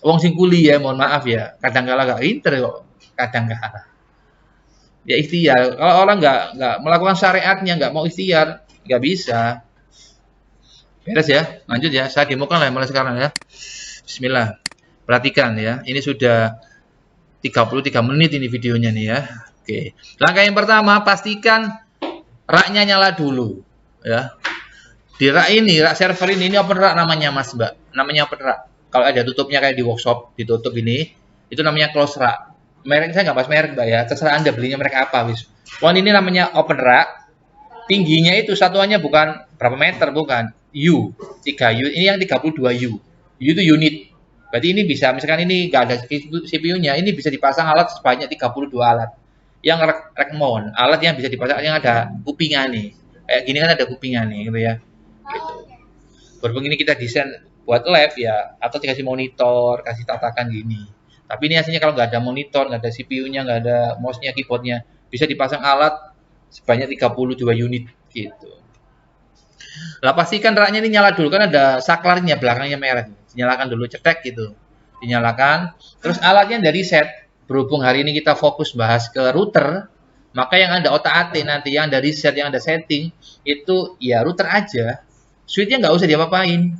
Wong sing kuliah, mohon maaf ya, kadang-kala nggak pinter kok, kadang-kala. Ya ikhtiar. Kalau orang nggak melakukan syariatnya, nggak mau ikhtiar, nggak bisa. Beres ya, lanjut ya. Saya demokan lah mulai sekarang ya. Bismillah. Perhatikan ya. Ini sudah 33 menit ini videonya nih ya. Oke. Langkah yang pertama, pastikan raknya nyala dulu ya. Di rak ini, rak server ini open rak namanya Mas Mbak. Namanya open rak. Kalau ada tutupnya kayak di workshop, ditutup ini, itu namanya close rak. Merek saya nggak bahas merek Mbak ya, terserah Anda belinya merek apa wis. Pohon ini namanya open rack. Tingginya itu satuannya bukan berapa meter, bukan. U, 3U. Ini yang 32U. U itu unit. Berarti ini bisa, misalkan ini nggak ada CPU-nya, ini bisa dipasang alat sebanyak 32 alat. Yang rack mount, alat yang bisa dipasang yang ada kupingan nih. Kayak gini kan ada kupingan nih gitu ya. Gitu. Berhubung ini kita desain buat lab ya, atau dikasih monitor, kasih tatakan gini. Tapi ini hasilnya kalau nggak ada monitor, nggak ada CPU-nya, nggak ada mouse-nya, keyboard-nya, bisa dipasang alat sebanyak 32 unit gitu. Lah pastikan raknya ini nyala dulu, kan ada saklarnya belakangnya merah. Dinyalakan dulu, cetek gitu. Dinyalakan, terus alatnya dari set. Berhubung hari ini kita fokus bahas ke router, maka yang ada otak-atik nanti, yang dari set, yang ada setting, itu ya router aja. Switch-nya nggak usah diapa-apain.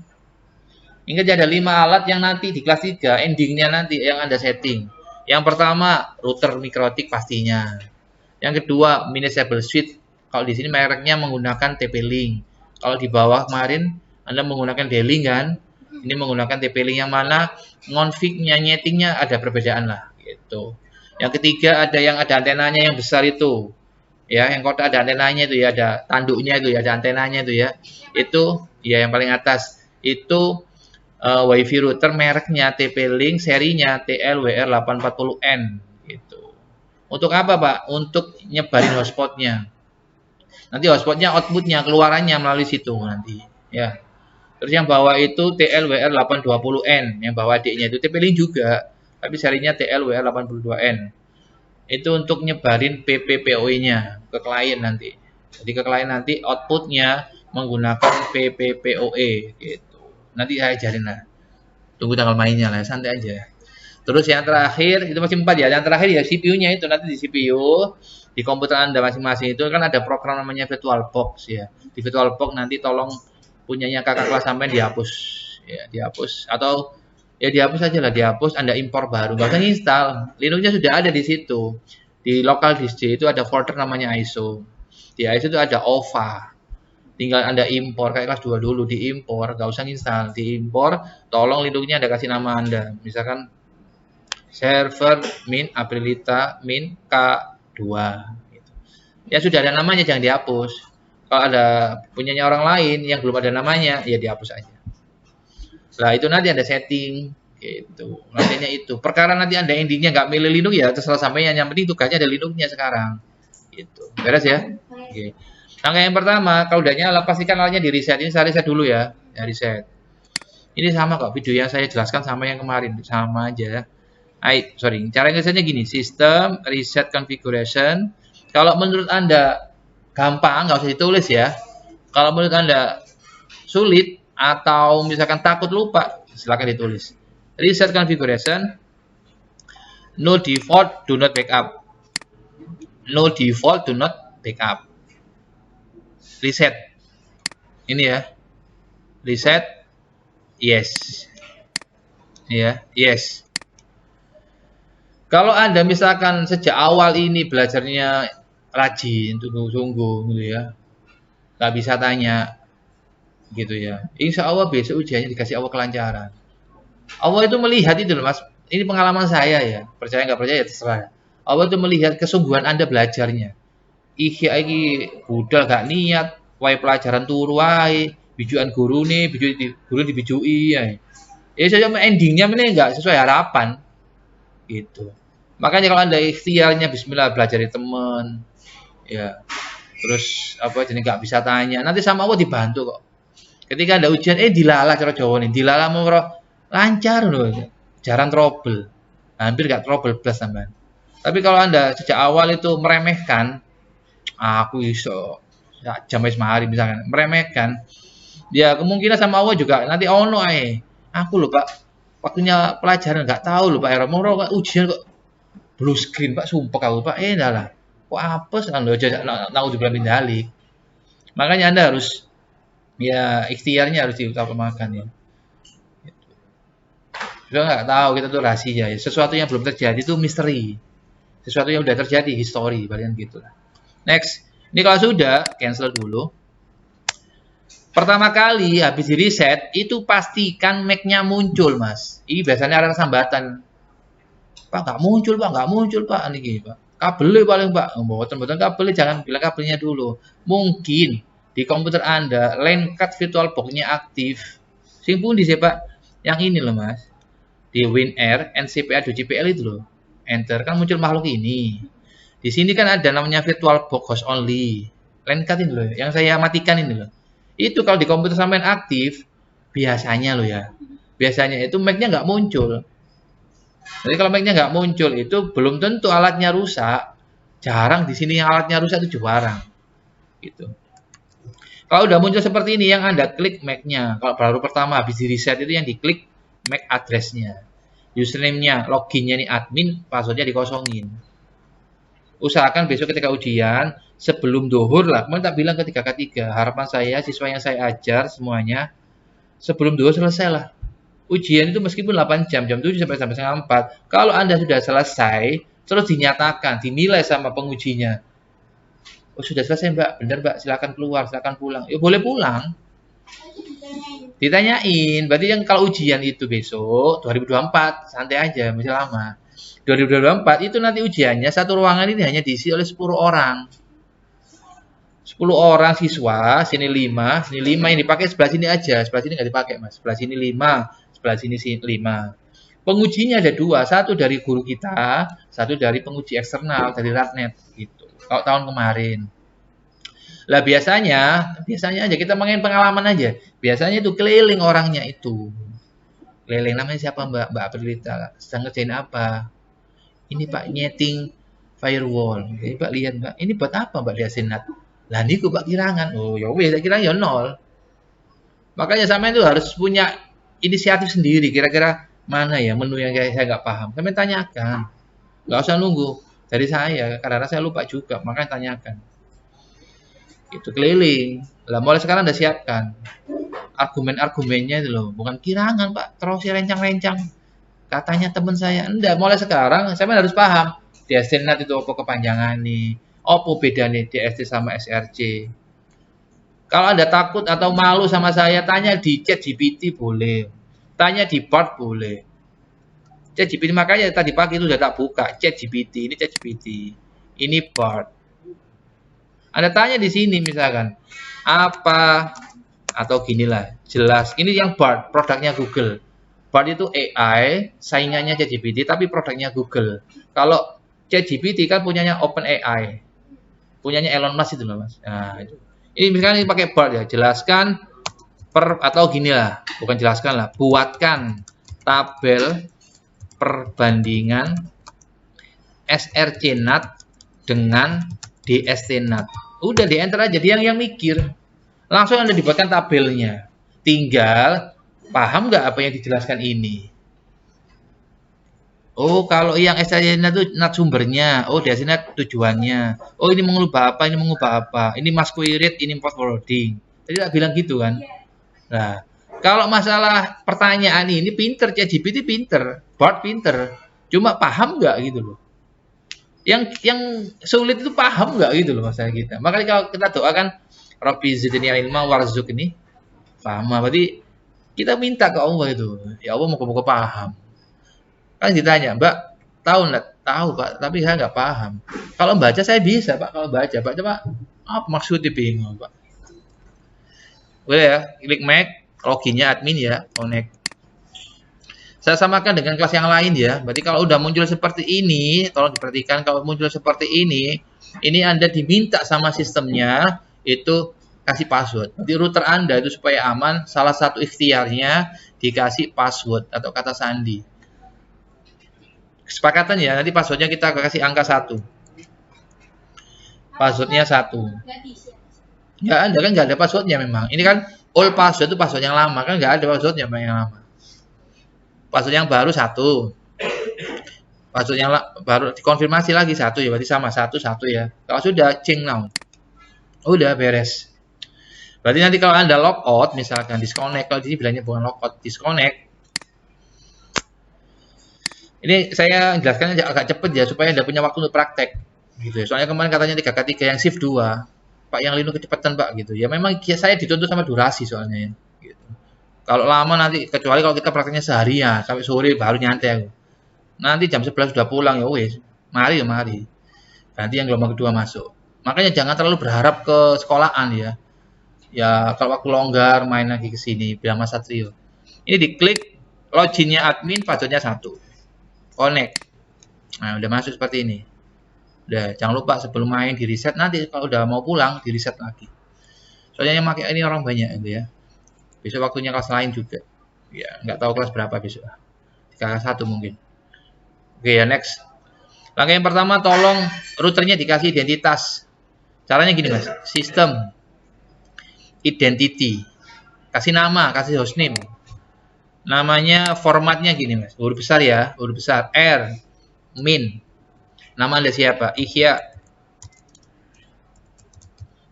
Ingat ya, ada 5 alat yang nanti di kelas 3, endingnya nanti yang ada setting. Yang pertama, router mikrotik pastinya. Yang kedua, minusable switch. Kalau di sini mereknya menggunakan TP-Link. Kalau di bawah kemarin, Anda menggunakan D-Link kan? Ini menggunakan TP-Link yang mana, ngonfig-nya, nyetingnya ada perbedaan lah. gitu. Yang ketiga ada yang ada antenanya yang besar itu. Ya, yang kotak ada antenanya itu ya, ada tanduknya itu ya, ada antenanya itu ya. Itu ya yang paling atas. Itu WiFi router mereknya TP-Link, serinya TLWR840N gitu. Untuk apa, Pak? Untuk nyebarin hotspotnya. Nanti hotspotnya outputnya keluarannya melalui situ nanti ya. Terus yang bawah itu TLWR820N, yang bawah adiknya itu TP-Link juga, tapi serinya TLWR82N. Itu untuk nyebarin PPPoE-nya ke klien nanti. Jadi ke klien nanti outputnya menggunakan PPPoE gitu. Nanti saya ajarin lah. Tunggu tanggal mainnya lah, santai aja. Terus yang terakhir, itu masih 4 ya. Yang terakhir ya CPU-nya itu, nanti di CPU, di komputer Anda masing-masing itu kan ada program namanya VirtualBox ya. Di VirtualBox nanti tolong punyanya kakak kelas sampai dihapus. Ya, dihapus. Atau ya dihapus aja lah, dihapus, Anda impor baru. Nggak usah install. Linuxnya sudah ada di situ. Di local disk C itu ada folder namanya ISO. Di ISO itu ada OVA. Tinggal Anda impor, kayak kelas 2 dulu, diimpor. Nggak usah install, diimpor. Tolong Linuxnya Anda kasih nama Anda. Misalkan server min Aprilita min K2 gitu. Ya sudah ada namanya, jangan dihapus. Kalau ada punyanya orang lain yang belum ada namanya, ya dihapus aja. Nah itu nanti ada setting gitu. Nantinya itu. Perkara nanti Anda endingnya nggak milih Linux ya terserah sampean, yang penting tugasnya ada Linuxnya sekarang. Gitu. Beres ya? Oke. Langkah yang pertama, kalau udah nyala pastikan alatnya di reset. Ini saya reset dulu ya. Ya reset. Ini sama kok, video yang saya jelaskan sama yang kemarin, sama aja. Cara resetnya gini, sistem reset configuration. Kalau menurut Anda gampang, nggak usah ditulis ya. Kalau menurut Anda sulit atau misalkan takut lupa, silakan ditulis. Reset configuration, no default, do not backup. No default, do not backup. Reset. Ini ya. Reset. Yes. Ya, yes. Kalau Anda misalkan sejak awal ini belajarnya rajin, sungguh-sungguh gitu ya, nggak bisa tanya, gitu ya. Insya Allah besok ujiannya dikasih Allah kelancaran. Allah itu melihat itu loh mas, ini pengalaman saya ya, percaya nggak percaya terserah. Allah itu melihat kesungguhan Anda belajarnya. Iki budal gak niat, wae pelajaran turu wae, bijuan guru nih, guru dibijui ya. Ya saja endingnya ini nggak sesuai harapan. Gitu. Makanya kalau Anda ikhtiarnya bismillah belajar dari teman ya. Terus apa jadi nggak bisa tanya, nanti sama Allah dibantu kok. Ketika Anda ujian dilala cara Jawa nih, dilala mau lancar loh. Jarang trouble. Hampir nggak trouble plus sampean. Tapi kalau Anda sejak awal itu meremehkan, aku iso jam mari misalkan, meremehkan, ya kemungkinan sama Allah juga nanti ono aku lupa waktunya pelajaran nggak tahu lupa era mau ujian kok blue screen Pak, sumpah aku Pak, dah lah kok apes kan lo aja tahu juga dalik. Makanya Anda harus ya ikhtiarnya harus diutamakan ya. Kita nggak tahu, kita tuh rahasia ya. Sesuatu yang belum terjadi itu misteri. Sesuatu yang udah terjadi history, kalian gitu lah. Next, ini kalau sudah cancel dulu. Pertama kali habis di reset itu pastikan Mac-nya muncul mas. Ini biasanya ada sambatan. Pak nggak muncul pak, ini pak. Kabelnya paling pak, boten kabelnya, jangan bilang kabelnya dulu. Mungkin di komputer Anda LAN card VirtualBox-nya aktif. Sing pundi sih pak? Yang ini loh mas. Di WinR NCPA2CPL itu loh. Enter kan muncul makhluk ini. Di sini kan ada namanya VirtualBox host only. LAN card ini loh, yang saya matikan ini loh. Itu kalau di komputer sampean aktif, biasanya loh ya. Biasanya itu Mac-nya nggak muncul. Jadi kalau Mac-nya nggak muncul itu belum tentu alatnya rusak. Jarang di sini alatnya rusak itu jarang. Gitu. Kalau udah muncul seperti ini yang Anda klik Mac-nya. Kalau baru pertama habis di reset itu yang diklik Mac address-nya. Username-nya, login-nya nih admin, password-nya dikosongin. Usahakan besok ketika ujian sebelum duhur lah. Kemarin tak bilang ketika ketiga, harapan saya siswa yang saya ajar semuanya sebelum duhur selesai lah. Ujian itu meskipun 8 jam 7 sampai setengah 4. Kalau Anda sudah selesai, terus dinyatakan, dinilai sama pengujinya. Oh sudah selesai mbak, benar mbak, silakan keluar, silakan pulang. Ya boleh pulang. Ditanyain, berarti yang kalau ujian itu besok 2024 santai aja, masih lama. 2024 itu nanti ujiannya satu ruangan ini hanya diisi oleh 10 orang. 10 orang siswa, sini 5 yang dipakai sebelah sini aja, sebelah sini nggak dipakai Mas. Sebelah sini 5, sebelah sini 5. Pengujinya ada 2, satu dari guru kita, satu dari penguji eksternal dari Ratnet gitu. Kalau tahun kemarin. Lah biasanya aja kita main pengalaman aja. Biasanya itu keliling orangnya itu. Keliling namanya siapa Mbak? Mbak Aprilita. Sedang ngerjain apa? Ini Pak nyeting firewall. Jadi Pak lihat Mbak, ini buat apa Mbak dia senat? Lah niku Pak kirangan. Oh ya wis, kirang ya 0. Makanya sampean itu harus punya inisiatif sendiri. Kira-kira mana ya menu yang saya nggak paham? Sampean tanyakan. Nggak usah nunggu dari saya, karena saya lupa juga, makanya tanyakan. Itu keliling. Lah mulai sekarang udah siapkan argumen-argumennya itu loh, bukan kirangan Pak, terus rencang-rencang. Katanya teman saya, enggak, mulai sekarang saya harus paham. DSNet itu apa kepanjangan nih? Apa bedanya DST sama SRC? Kalau Anda takut atau malu sama saya, tanya di ChatGPT boleh. Tanya di Bard boleh. ChatGPT makanya tadi pagi itu sudah tak buka. ChatGPT, ini ChatGPT. Ini Bard. Anda tanya di sini misalkan, apa atau ginilah, jelas. Ini yang Bard, produknya Google. Bard itu AI, saingannya ChatGPT, tapi produknya Google. Kalau ChatGPT kan punyanya OpenAI, punyanya Elon Musk itu loh Mas. Nah, itu. Ini misalkan ini pakai Bard ya, jelaskan atau ginilah, bukan jelaskan lah, buatkan tabel perbandingan SRC NAT dengan DST NAT. Udah di enter aja, dia yang mikir. Langsung Anda dibuatkan tabelnya. Tinggal paham nggak apa yang dijelaskan ini? Oh, kalau yang SRC NAT itu NAT sumbernya. Oh, DST NAT tujuannya. Oh, ini mengubah apa, ini mengubah apa. Ini masquerade rate, ini forwarding. Tadi tak bilang gitu kan? Nah, kalau masalah pertanyaan ini pinter, ChatGPT pinter, Bard pinter. Cuma paham nggak gitu loh. Yang sulit itu paham nggak gitu loh masalah kita. Makanya kalau kita doakan Rabbi zidni ilma warzuq ini paham. Berarti kita minta ke Allah itu. Ya Allah moga-moga paham. Kan ditanya, Mbak, tahu nggak? Tahu Pak, tapi saya nggak paham. Kalau baca saya bisa Pak. Kalau baca apa maksudnya bingung Pak. Boleh ya, klik Mac, loginnya admin ya, connect. Saya samakan dengan kelas yang lain ya. Berarti kalau udah muncul seperti ini, tolong diperhatikan kalau muncul seperti ini Anda diminta sama sistemnya itu kasih password. Jadi router Anda itu supaya aman, salah satu ikhtiarnya dikasih password atau kata sandi. Kesepakatan ya, nanti passwordnya kita kasih angka 1. Passwordnya 1. Ya, Anda kan nggak ada passwordnya memang. Ini kan old password itu password yang lama, kan nggak ada passwordnya yang lama. Password yang baru 1. Password yang baru dikonfirmasi lagi 1 ya, berarti sama 1 ya. Kalau sudah change now. Udah beres. Berarti nanti kalau Anda logout misalkan disconnect, kalau di sini bilangnya bukan logout, disconnect. Ini saya jelaskan agak cepet ya supaya Anda punya waktu untuk praktek gitu ya. Soalnya kemarin katanya 3x3 yang shift 2. Pak yang linu kecepatan Pak gitu. Ya memang saya dituntut sama durasi soalnya ya. Gitu. Kalau lama nanti, kecuali kalau kita prakteknya seharian sampai sore baru nyantai aku. Nanti jam 11 sudah pulang ya wes. Mari. Nanti yang gelombang kedua masuk. Makanya jangan terlalu berharap ke sekolahan ya. Ya kalau waktu longgar main lagi ke sini bilang Mas Satrio. Ini diklik loginnya admin, passwordnya 1. Connect. Nah, udah masuk seperti ini. Udah, jangan lupa sebelum main di reset, nanti kalau udah mau pulang di reset lagi. Soalnya yang pakai ini orang banyak gitu ya. Besok waktunya kelas lain juga. Ya, nggak tahu kelas berapa besok. Kelas 1 mungkin. Oke ya, next. Langkah yang pertama, tolong routernya dikasih identitas. Caranya gini Mas, sistem identity. Kasih nama, kasih hostname. Namanya formatnya gini Mas, huruf besar ya, huruf besar. R, min. Nama Anda siapa? Ihya.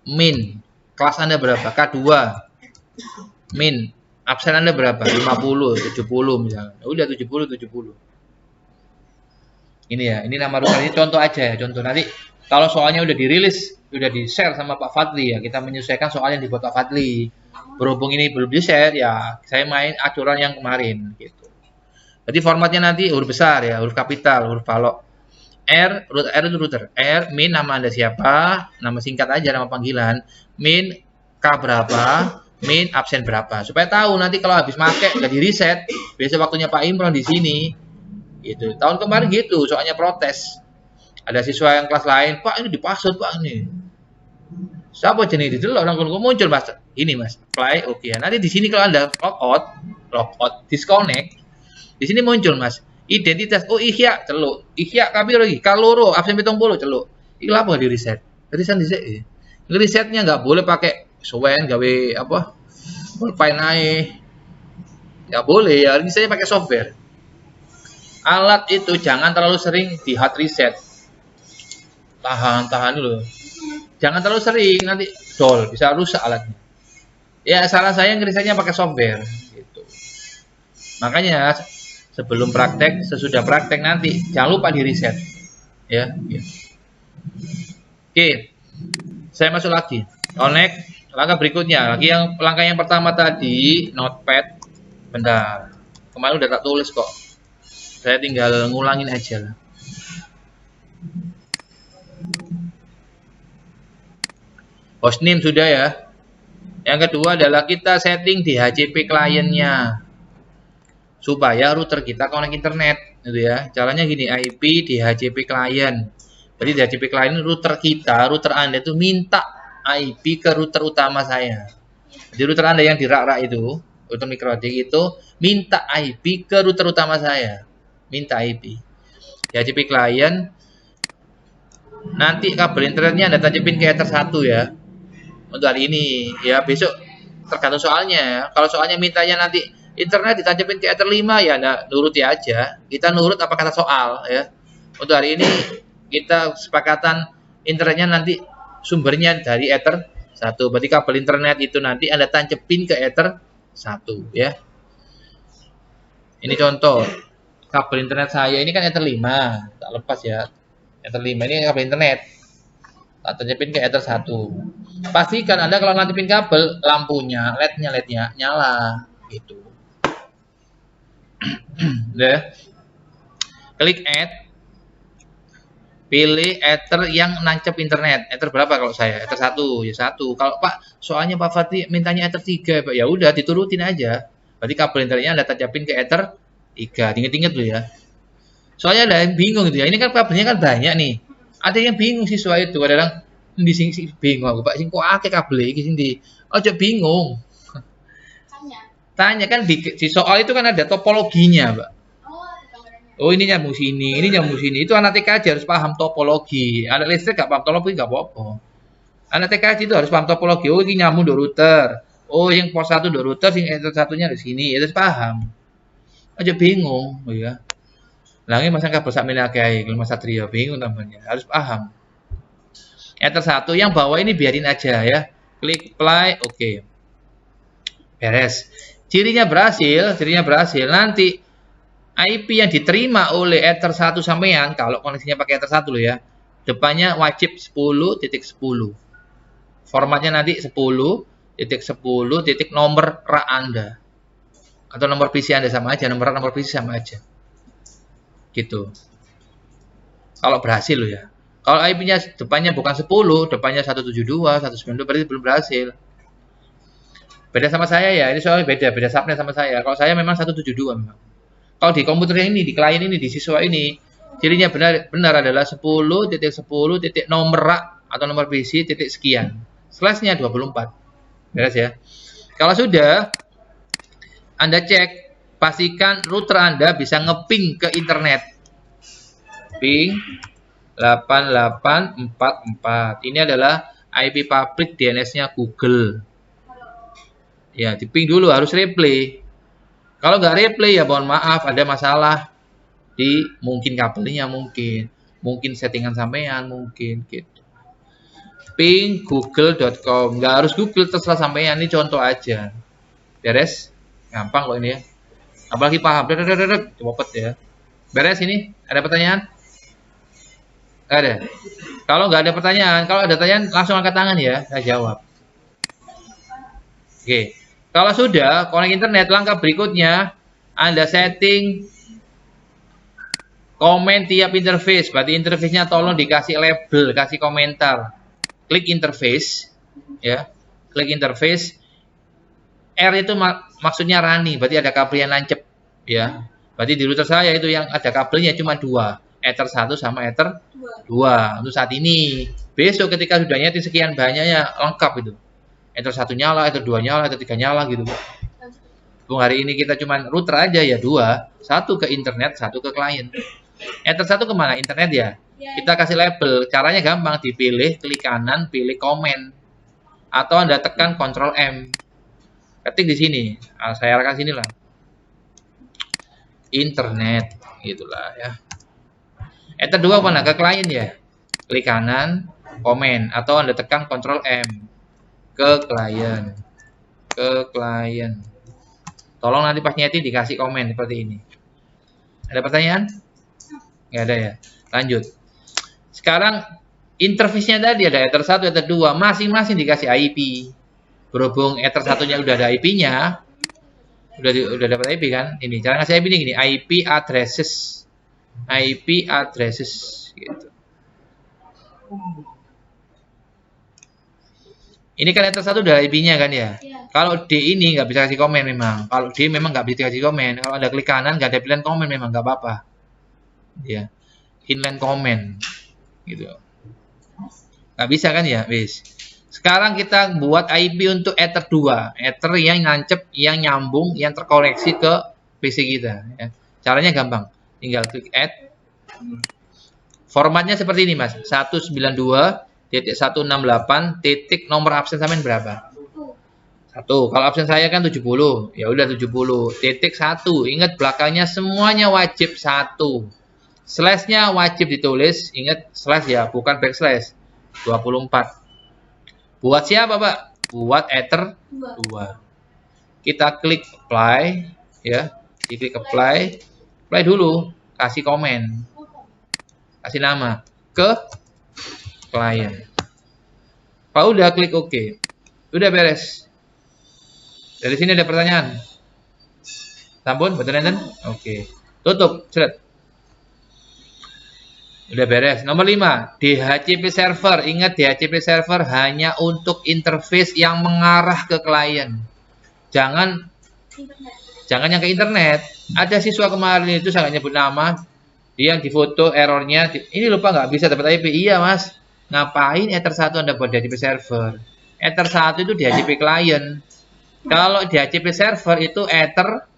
Min. Kelas Anda berapa? K2. Min. Absen Anda berapa? 50, 70 misalnya. Udah 70. Ini ya, ini nama router ini contoh aja ya, contoh. Nanti kalau soalnya udah dirilis, udah di-share sama Pak Fadli ya, kita menyesuaikan soal yang dibuat Pak Fadli. Berhubung ini belum di-share ya, saya main aturan yang kemarin gitu. Berarti formatnya nanti huruf besar ya, huruf kapital, huruf balok. R itu router. R, min nama Anda siapa, nama singkat aja, nama panggilan. Min K berapa, min absen berapa. Supaya tahu nanti kalau habis make nggak di reset, biasa waktunya Pak Imron di sini. Gitu. Tahun kemarin gitu, soalnya protes. Ada siswa yang kelas lain, Pak ini dipassword Pak ini. Siapa jenis itu orang muncul Mas. Ini Mas, apply oke. Nanti di sini kalau Anda logout, disconnect, di sini muncul Mas. Identitas, oh ihya celuk, ihya kami lagi, kaloro absen 70 celuk. Iki lha apa di reset? Reset dhisik. Resetnya nggak boleh pakai software gawe apa? Pulpen ae. Nggak boleh ya, ini saya pakai software. Alat itu jangan terlalu sering di hard reset. Tahan dulu. Jangan terlalu sering, nanti dol, bisa rusak alatnya. Ya salah saya ngeresetnya pakai software gitu. Makanya sebelum praktek, sesudah praktek nanti jangan lupa di reset. Ya. Oke. Saya masuk lagi. Connect. Langkah berikutnya, langkah yang pertama tadi notepad. Bentar. Kemarin udah tak tulis kok. Saya tinggal ngulangin aja lah. Hostname sudah ya. Yang kedua adalah kita setting di HCP kliennya. Supaya router kita connect internet gitu ya. Caranya gini, IP di HCP client. Jadi di HCP client router kita, router Anda itu minta IP ke router utama saya. Jadi router Anda yang di rak-rak itu, router mikrotik itu minta IP ke router utama saya. Minta IP. Di HCP client nanti kabel internetnya Anda tancapin ke Ether 1 ya. Untuk hari ini ya, besok tergantung soalnya. Kalau soalnya mintanya nanti internet ditancapin ke Ether 5 ya, Anda nuruti aja. Kita nurut apa kata soal ya. Untuk hari ini kita sepakatan internetnya nanti sumbernya dari Ether 1. Berarti kabel internet itu nanti Anda tancapin ke Ether 1 ya. Ini contoh kabel internet saya ini kan Ether 5. Tak lepas ya. Ether 5 ini kabel internet. Tak tancapin ke Ether 1. Pastikan Anda kalau nancapin kabel lampunya, LED-nya nyala gitu. Udah. Klik add. Pilih Ether yang nancap internet. Ether berapa kalau saya? Ether 1 ya 1. Kalau Pak, soalnya Pak Fatih mintanya Ether 3, Pak. Ya udah diturutin aja. Berarti kabel internetnya Anda tancapin ke Ether 3. Ingat-ingat dulu ya. Soalnya ada yang bingung gitu ya. Ini kan kabelnya kan banyak nih. Ada yang bingung siswa itu, kadang di sini bingung aku, Pak. Sing kok akeh kabel iki sing di. Ojo bingung. Tanya kan di soal itu kan ada topologinya, Pak. Oh ini nyambung sini, ini nyambung sini. Itu anak TKJ harus paham topologi. Anak listrik gak paham topologi gak apa-apa. Anak TKJ itu harus paham topologi. Oh ini nyambung do router. Oh yang port 1 do router, yang Ether 1-nya di sini. Ya harus paham. Aja bingung, oh ya. Langi masang kabel sak mene akeh, Mas Satria bingung namanya. Harus paham. Ether 1 yang bawah ini biarin aja ya. Klik apply, oke. Beres. Cirinya berhasil, nanti IP yang diterima oleh Ether 1 sampean, kalau koneksinya pakai Ether 1 loh ya, depannya wajib 10.10. Formatnya nanti 10.10 nomor rak Anda. Atau nomor PC Anda sama aja, nomor PC sama aja. Gitu. Kalau berhasil loh ya. Kalau IP-nya depannya bukan 10, depannya 172, 192, berarti belum berhasil. Beda sama saya ya, ini soalnya beda subnet sama saya. Kalau saya memang 172 memang. Kalau di komputer ini, di klien ini, di siswa ini, cirinya benar adalah 10.10 nomor rak atau nomor PC titik sekian. Slashnya 24. Beres ya. Kalau sudah, Anda cek, pastikan router Anda bisa ngeping ke internet. Ping 8844. Ini adalah IP public DNS-nya Google. Ya, diping dulu, harus replay. Kalau nggak replay ya mohon maaf, ada masalah di mungkin kabelnya, mungkin settingan sampean, mungkin gitu. Ping google.com, nggak harus Google, terserah sampean, ini contoh aja. Beres? Gampang kok ini ya. Apalagi paham, cepet ya. Beres ini? Ada pertanyaan? Nggak ada. Kalau nggak ada pertanyaan, kalau ada pertanyaan langsung angkat tangan ya, saya jawab. Oke. Kalau sudah connect internet, langkah berikutnya Anda setting Komen tiap interface, berarti interface-nya tolong dikasih label, kasih komentar. Klik interface, ya. Klik interface. R itu maksudnya running, berarti ada kabel yang nancep, ya. Berarti di router saya itu yang ada kabelnya cuma 2, Ether 1 sama Ether 2 untuk saat ini. Besok ketika sudah nyeting sekian banyaknya lengkap itu. Ether 1 nyala, Ether 2 nyala, Ether 3 nyala gitu. Bung, hari ini kita cuma router aja ya 2, 1 ke internet, 1 ke klien. Ether 1 kemana? Internet ya. Kita kasih label. Caranya gampang, dipilih, klik kanan, pilih komen. Atau Anda tekan Ctrl M. Ketik di sini. Nah, saya arahkan sini lah. Internet, gitulah ya. Ether 2 mana? Ke klien ya. Klik kanan, komen. Atau Anda tekan Ctrl M. Ke klien. Ke klien. Tolong nanti pas nyeting dikasih komen seperti ini. Ada pertanyaan? Nggak ada ya. Lanjut. Sekarang interface-nya tadi ada Ether 1, Ether 2, masing-masing dikasih IP. Berhubung Ether 1-nya udah ada IP-nya, udah dapat IP kan? Ini cara ngasih IP ini gini, IP addresses. IP addresses gitu. Ini kan Ether 1 udah IP-nya kan ya? Kalau D ini nggak bisa kasih komen memang. Kalau D memang nggak bisa kasih komen. Kalau ada klik kanan nggak ada pilihan komen memang nggak apa-apa. Ya, inline comment gitu, nggak bisa kan ya, wis. Sekarang kita buat IP untuk Ether 2, Ether yang nancep, yang nyambung, yang terkoneksi ke PC kita ya. Caranya gampang, tinggal klik add. Formatnya seperti ini mas, 192.168 titik nomor absen sampean berapa? 1. Kalau absen saya kan 70, ya udah 70 titik 1. Ingat belakangnya semuanya wajib 1. Slash-nya wajib ditulis, ingat slash ya, bukan backslash. 24. Buat siapa, Pak? Buat Ether 2. Kita klik apply, ya. Diklik apply. Apply dulu, kasih komen. Kasih nama ke klien. Pak udah klik OK. Udah beres. Dari sini ada pertanyaan? Sampun, betul enten? Oke. Tutup, seret. Udah beres. Nomor 5, DHCP server. Ingat DHCP server hanya untuk interface yang mengarah ke klien. Jangan yang ke internet. Ada siswa kemarin itu saya nyebut nama, dia yang difoto errornya. Ini lupa nggak bisa dapat IP. Iya mas. Ngapain Ether 1 Anda buat DHCP server? Ether 1 itu DHCP klien. Kalau DHCP server itu Ether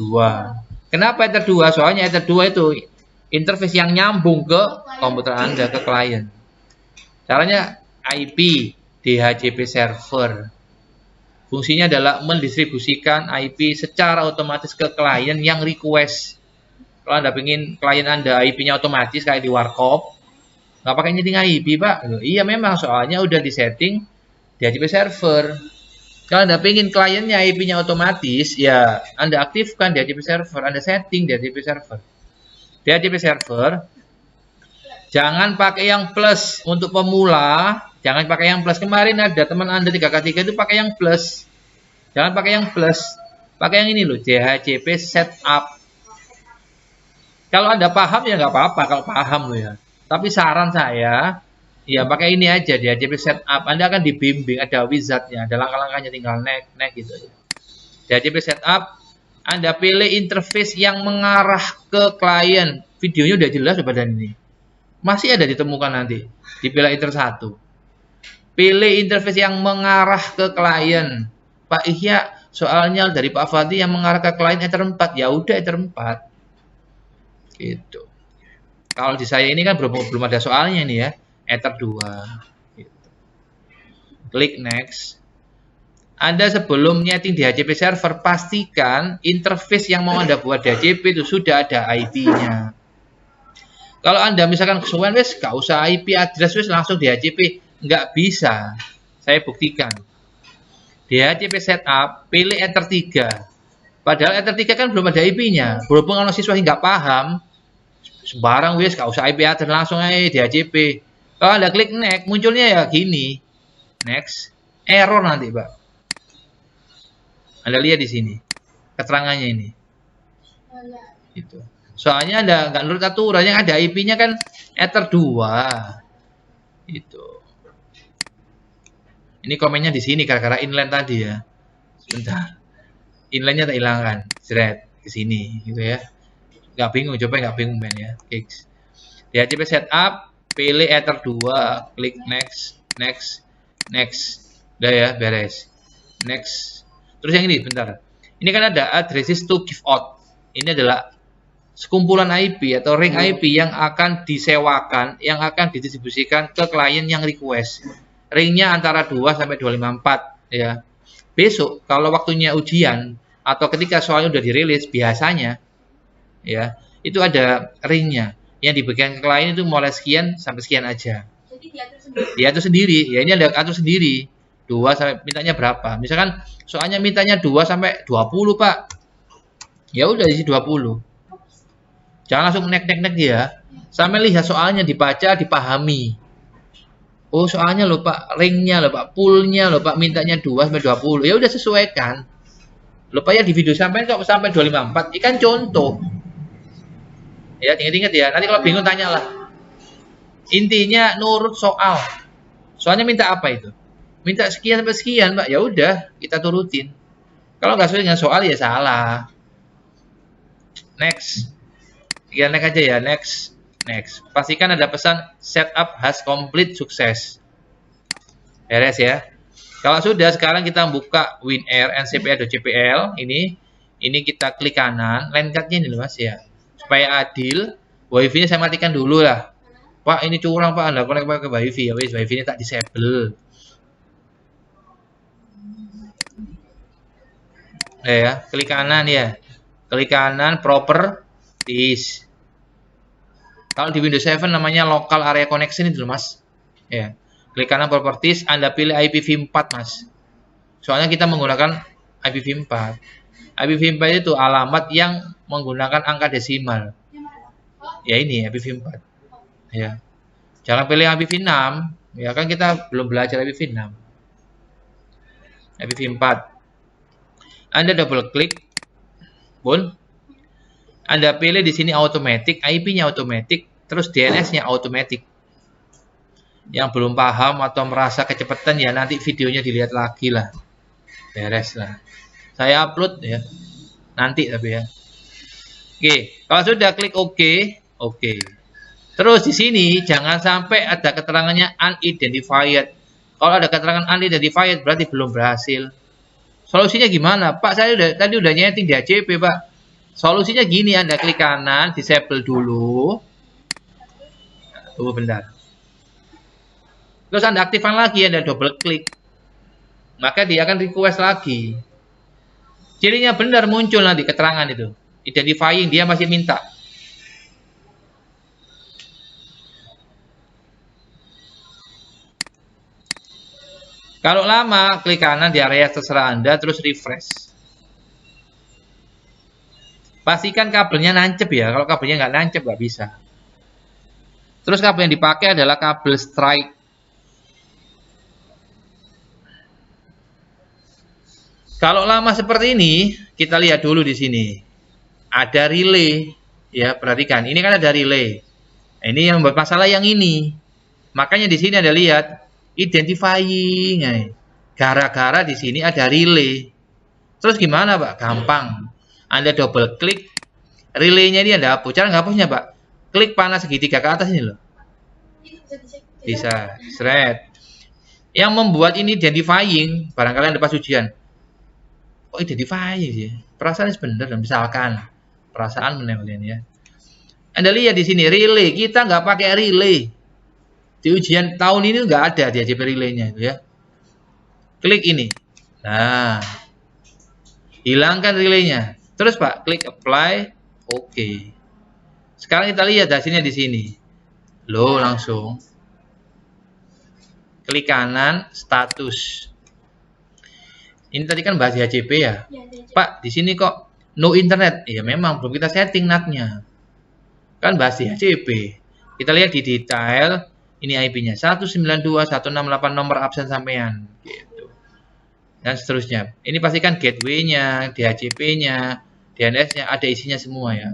2. Kenapa Ether 2? Soalnya Ether 2 itu interface yang nyambung ke komputer Anda, ke klien. Caranya IP DHCP server. Fungsinya adalah mendistribusikan IP secara otomatis ke klien yang request. Kalau Anda ingin klien Anda IP-nya otomatis kayak di Warkop, nggak pakai nyeting IP, Pak. Iya memang, soalnya udah disetting DHCP server. Kalau Anda ingin kliennya IP-nya otomatis, ya Anda aktifkan DHCP server, Anda setting DHCP server. DHCP server, jangan pakai yang plus untuk pemula, jangan pakai yang plus. Kemarin ada teman Anda 3K3 itu pakai yang plus. Jangan pakai yang plus, pakai yang ini loh, DHCP setup. Kalau Anda paham ya nggak apa-apa kalau paham loh ya. Tapi saran saya, ya pakai ini aja, DHCP setup. Anda akan dibimbing, ada wizardnya, ada langkah-langkahnya, tinggal next gitu ya. DHCP setup. Anda pilih interface yang mengarah ke klien. Videonya udah jelas pada ini. Masih ada ditemukan nanti. Dipilih Ether 1. Pilih interface yang mengarah ke klien. Pak Ihya, soalnya dari Pak Fadli yang mengarah ke klien Ether 4. Ya udah Ether 4. Gitu. Kalau di saya ini kan belum ada soalnya nih ya. Ether 2. Gitu. Klik next. Anda sebelum nyeting DHCP server, pastikan interface yang mau Anda buat DHCP itu sudah ada IP-nya. Kalau Anda misalkan kesuwen wes, gak usah IP address wes langsung DHCP, nggak bisa. Saya buktikan. DHCP setup, pilih Ether 3. Padahal Ether 3 kan belum ada IP-nya. Berhubung kalau siswa nggak paham, sembarang wes, gak usah IP address langsung aja DHCP. Kalau Anda klik next, munculnya ya gini. Next, error nanti, Pak. Anda lihat di sini keterangannya ini. Itu. Soalnya nggak nurut aturan, yang ada IP-nya kan Ether 2. Itu. Ini komennya di sini gara-gara inline tadi ya. Sebentar. Inline-nya tak hilangkan. Thread ke sini gitu ya. Nggak bingung, coba nggak bingung Ben ya. Kicks. DHCP setup, pilih Ether 2, klik next, next, next. Udah ya, beres. Next. Terus yang ini, bentar. Ini kan ada addresses to give out. Ini adalah sekumpulan IP atau ring IP yang akan disewakan, yang akan didistribusikan ke klien yang request. Ringnya antara 2 sampai 254 ya. Besok kalau waktunya ujian atau ketika soalnya udah dirilis biasanya ya, itu ada ringnya yang diberikan ke klien itu mulai sekian sampai sekian aja. Jadi diatur sendiri. Diatur sendiri. Ya ini ada atur sendiri. 2 sampai mintanya berapa? Misalkan soalnya mintanya 2 sampai 20, Pak. Ya udah isi 20. Jangan langsung nek-nek dia. Sampai lihat soalnya, dibaca, dipahami. Oh, soalnya loh Pak, ringnya loh Pak, poolnya loh Pak, mintanya 2 sampai 20. Ya udah sesuaikan. Loh Pak ya di video sampai kok sampai 254. Ini kan contoh. Ya, ingat-ingat ya. Nanti kalau bingung tanyalah. Intinya nurut soal. Soalnya minta apa itu? Minta sekian sampai sekian, Pak. Ya udah, kita turutin. Kalau nggak sesuai dengan soal ya salah. Next. Ya next aja ya, next. Next. Pastikan ada pesan setup has complete sukses. Beres ya. Kalau sudah, sekarang kita buka WinAir ncpa.cpl ini kita klik kanan, line card-nya ini loh Mas ya. Supaya adil, wifi-nya saya matikan dulu lah. Pak, ini curang Pak, Anda connect pakai wifi ya, wis wifi-nya tak disable. Ya, klik kanan ya. Klik kanan properties. Kalau di Windows 7 namanya local area connection itu loh Mas. Ya. Klik kanan properties, Anda pilih IPv4 Mas. Soalnya kita menggunakan IPv4. IPv4 itu alamat yang menggunakan angka desimal. Ya ini IPv4. Ya. Jangan pilih IPv6. Ya kan kita belum belajar IPv6. IPv4. Anda double klik. Bun. Anda pilih di sini automatic, IP-nya automatic, terus DNS-nya automatic. Yang belum paham atau merasa kecepatan ya nanti videonya dilihat lagi lah. Beres lah. Saya upload ya. Nanti tapi ya. Oke, kalau sudah klik OK, OK. Terus di sini jangan sampai ada keterangannya unidentified. Kalau ada keterangan unidentified berarti belum berhasil. Solusinya gimana? Pak, saya tadi udah nyeting di DHCP, Pak. Solusinya gini, Anda klik kanan, disable dulu. Tunggu bentar. Terus Anda aktifkan lagi, Anda double klik. Maka dia akan request lagi. Cirinya benar muncul nanti keterangan itu. Identifying, dia masih minta. Kalau lama, klik kanan di area terserah Anda, terus refresh. Pastikan kabelnya nancep ya. Kalau kabelnya nggak nancep nggak bisa. Terus kabel yang dipakai adalah kabel strike. Kalau lama seperti ini, kita lihat dulu di sini. Ada relay. Ya, perhatikan. Ini kan ada relay. Ini yang membuat masalah yang ini. Makanya di sini Anda lihat identifying. Gara-gara di sini ada relay. Terus gimana, Pak? Gampang. Anda double klik, relaynya ini Anda hapus. Cara ngapusnya, Pak? Klik panah segitiga ke atas ini loh. Bisa, thread. Yang membuat ini identifying, barangkali Anda pas ujian. Oh, identifying sih. Perasaan benar, misalkan. Perasaan menempelin ya. Anda lihat di sini, relay. Kita nggak pakai relay. Di ujian tahun ini nggak ada DHCP relaynya. Ya. Klik ini. Nah. Hilangkan relaynya. Terus Pak, klik apply, oke. Sekarang kita lihat hasilnya di sini. Loh, langsung. Klik kanan, status. Ini tadi kan bahas DHCP ya? Pak, di sini kok no internet? Ya memang belum kita setting NAT-nya. Kan bahas DHCP. Kita lihat di detail, ini IP-nya 192.168 nomor absen sampean. Gitu. Dan seterusnya. Ini pastikan gateway-nya, DHCP-nya, DNS-nya, ada isinya semua ya.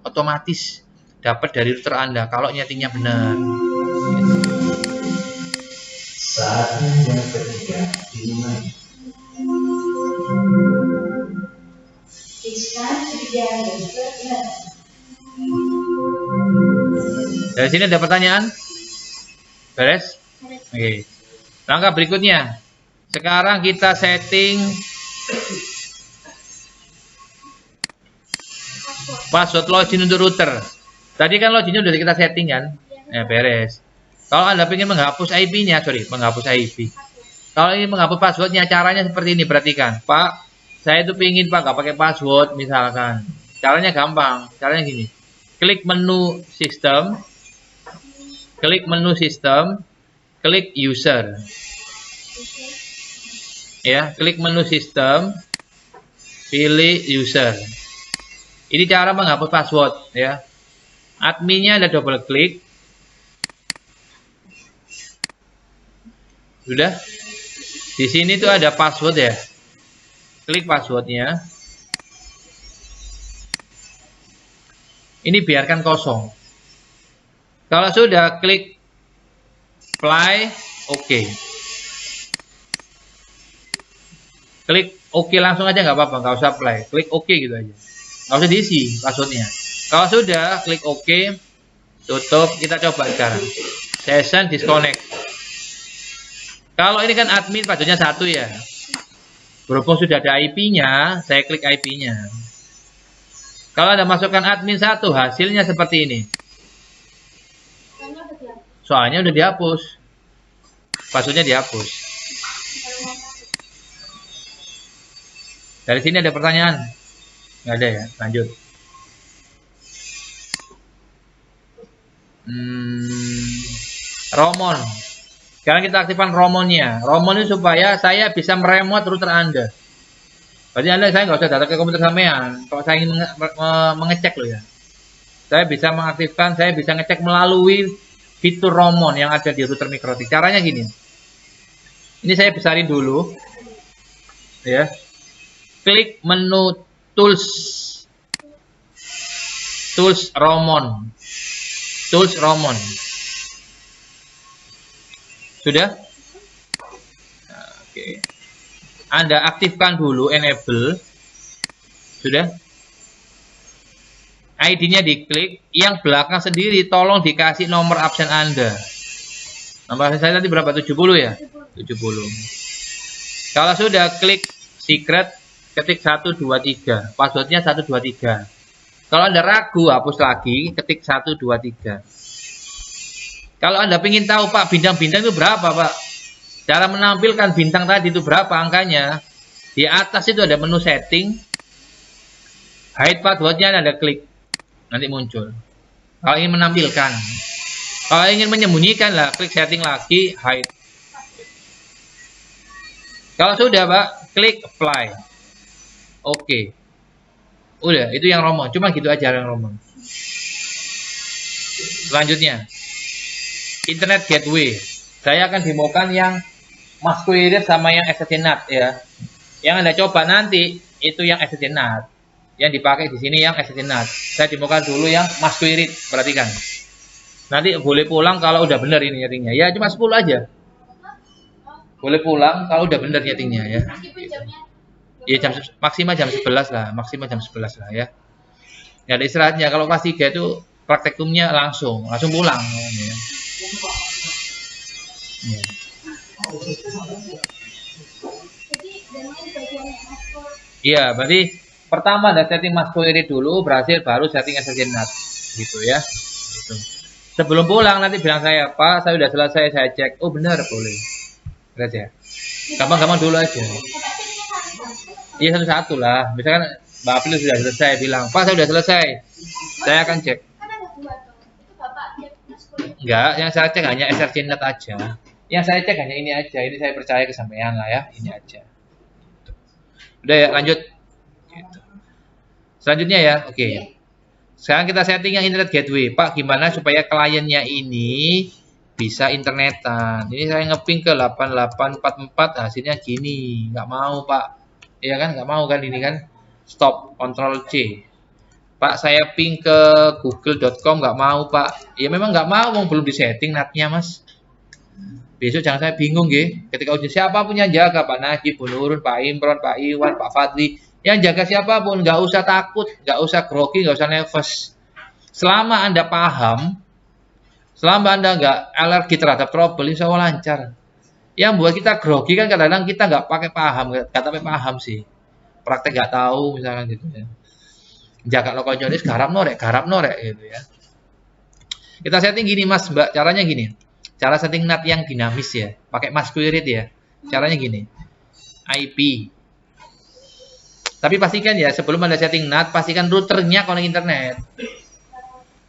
otomatis dapat dari router Anda kalau nyetingnya benar. Saatnya yang ketiga dimulai. Dari sini ada pertanyaan? Beres? Oke. Langkah berikutnya. Sekarang kita setting password login untuk router. Tadi kan loginnya udah kita setting kan? Ya, beres. Kalau Anda ingin menghapus IP-nya, menghapus IP. Kalau ingin menghapus passwordnya, caranya seperti ini. Perhatikan, Pak. Saya itu pingin Pak gak pakai password misalkan. Caranya gampang. Caranya gini. Klik menu sistem. Klik menu sistem. Klik user. Ya, klik menu sistem. Pilih user. Ini cara menghapus password ya. Adminnya ada double klik. Sudah. Di sini tuh ada password ya. Klik passwordnya. Ini biarkan kosong. Kalau sudah klik apply, oke. Klik oke langsung aja nggak apa-apa, nggak usah apply. Klik oke gitu aja. Nggak usah diisi passwordnya. Kalau sudah klik oke, tutup. Kita coba sekarang. Session disconnect. Kalau ini kan admin passwordnya 1 ya. Berhubung sudah ada IP-nya, saya klik IP-nya. Kalau Anda masukkan admin 1, hasilnya seperti ini. Soalnya udah dihapus. Passwordnya dihapus. Dari sini ada pertanyaan? Nggak ada ya? Lanjut. Romon. Sekarang kita aktifkan Romonnya. Romon ini supaya saya bisa meremote router Anda. Berarti saya nggak usah datang ke komputer sampean. Kalau saya ingin mengecek loh ya. Saya bisa mengaktifkan, saya bisa ngecek melalui fitur Romon yang ada di router Mikrotik. Caranya gini. Ini saya besarin dulu. Ya. Klik menu Tools. Tools Romon. Tools Romon. Sudah? Nah, oke. Anda aktifkan dulu enable. Sudah? ID-nya diklik. Yang belakang sendiri tolong dikasih nomor absen Anda. Nomor absen saya tadi berapa? 70 ya? 70. Kalau sudah klik secret, ketik 123. Passwordnya 123. Kalau Anda ragu, hapus lagi, ketik 123. Kalau Anda ingin tahu Pak, bintang-bintang itu berapa Pak? Cara menampilkan bintang tadi itu berapa angkanya? Di atas itu ada menu setting. Hide passwordnya Anda klik. Nanti muncul. Kalau ingin menampilkan. Kalau ingin menyembunyikan lah, klik setting lagi, hide. Kalau sudah Pak, klik apply. Oke. Udah, itu yang Romon. Cuma gitu aja yang Romon. Selanjutnya. Internet gateway. Saya akan demokan yang Masquerade sama yang SSD NAT ya. Yang Anda coba nanti itu yang SSD NAT. Yang dipakai di sini yang SSD NAT. Saya demokan dulu yang Masquerade, perhatikan. Nanti boleh pulang kalau udah benar ini nyetingnya. Ya cuma 10 aja. Boleh pulang kalau udah benar nyetingnya ya. Ya maksimal jam 11 lah, maksimal jam 11 lah ya. Ya ada istirahatnya. Kalau kelas 3 itu praktikumnya langsung pulang ya. Ya. Iya, berarti pertama ada setting Masquerade dulu, berhasil baru setting SSD NAT gitu ya. Gitu. Sebelum pulang nanti bilang saya, Pak, saya sudah selesai, saya cek. Oh benar, boleh. Beres ya. Gampang-gampang dulu aja. Iya satu-satu lah. Misalkan Mbak April sudah selesai, bilang, Pak, saya sudah selesai. Saya akan cek. Enggak, yang saya cek hanya SSD NAT aja. Yang saya cek hanya ini aja. Ini saya percaya kesampaian lah ya. Ini aja. Udah ya, lanjut. Gitu. Selanjutnya ya, oke. Sekarang kita setting yang internet gateway. Pak, gimana supaya kliennya ini bisa internetan? Ini saya ngeping ke 8844, hasilnya gini. Nggak mau, Pak. Iya kan, nggak mau kan ini kan. Stop, Ctrl C. Pak, saya ping ke google.com nggak mau, Pak. Ya memang nggak mau, belum disetting NAT-nya, Mas. Besok jangan saya bingung, nggih. Ketika uji siapa punya jaga, Pak Najib, Bu Nurun, Pak Imron, Pak Iwan, Pak Fadli. Yang jaga siapapun, nggak usah takut, nggak usah grogi, nggak usah nervous. Selama Anda paham, selama Anda nggak alergi terhadap trouble, insya Allah lancar. Yang buat kita grogi kan kadang-kadang kita nggak pakai paham, nggak pakai paham sih. Praktek nggak tahu misalkan gitu ya. Jaga lokal jonis garap norek gitu ya. Kita setting gini Mas, Mbak, caranya gini. Cara setting NAT yang dinamis ya, pakai masquerade ya. Caranya gini. IP. Tapi pastikan ya sebelum Anda setting NAT, pastikan routernya connect internet.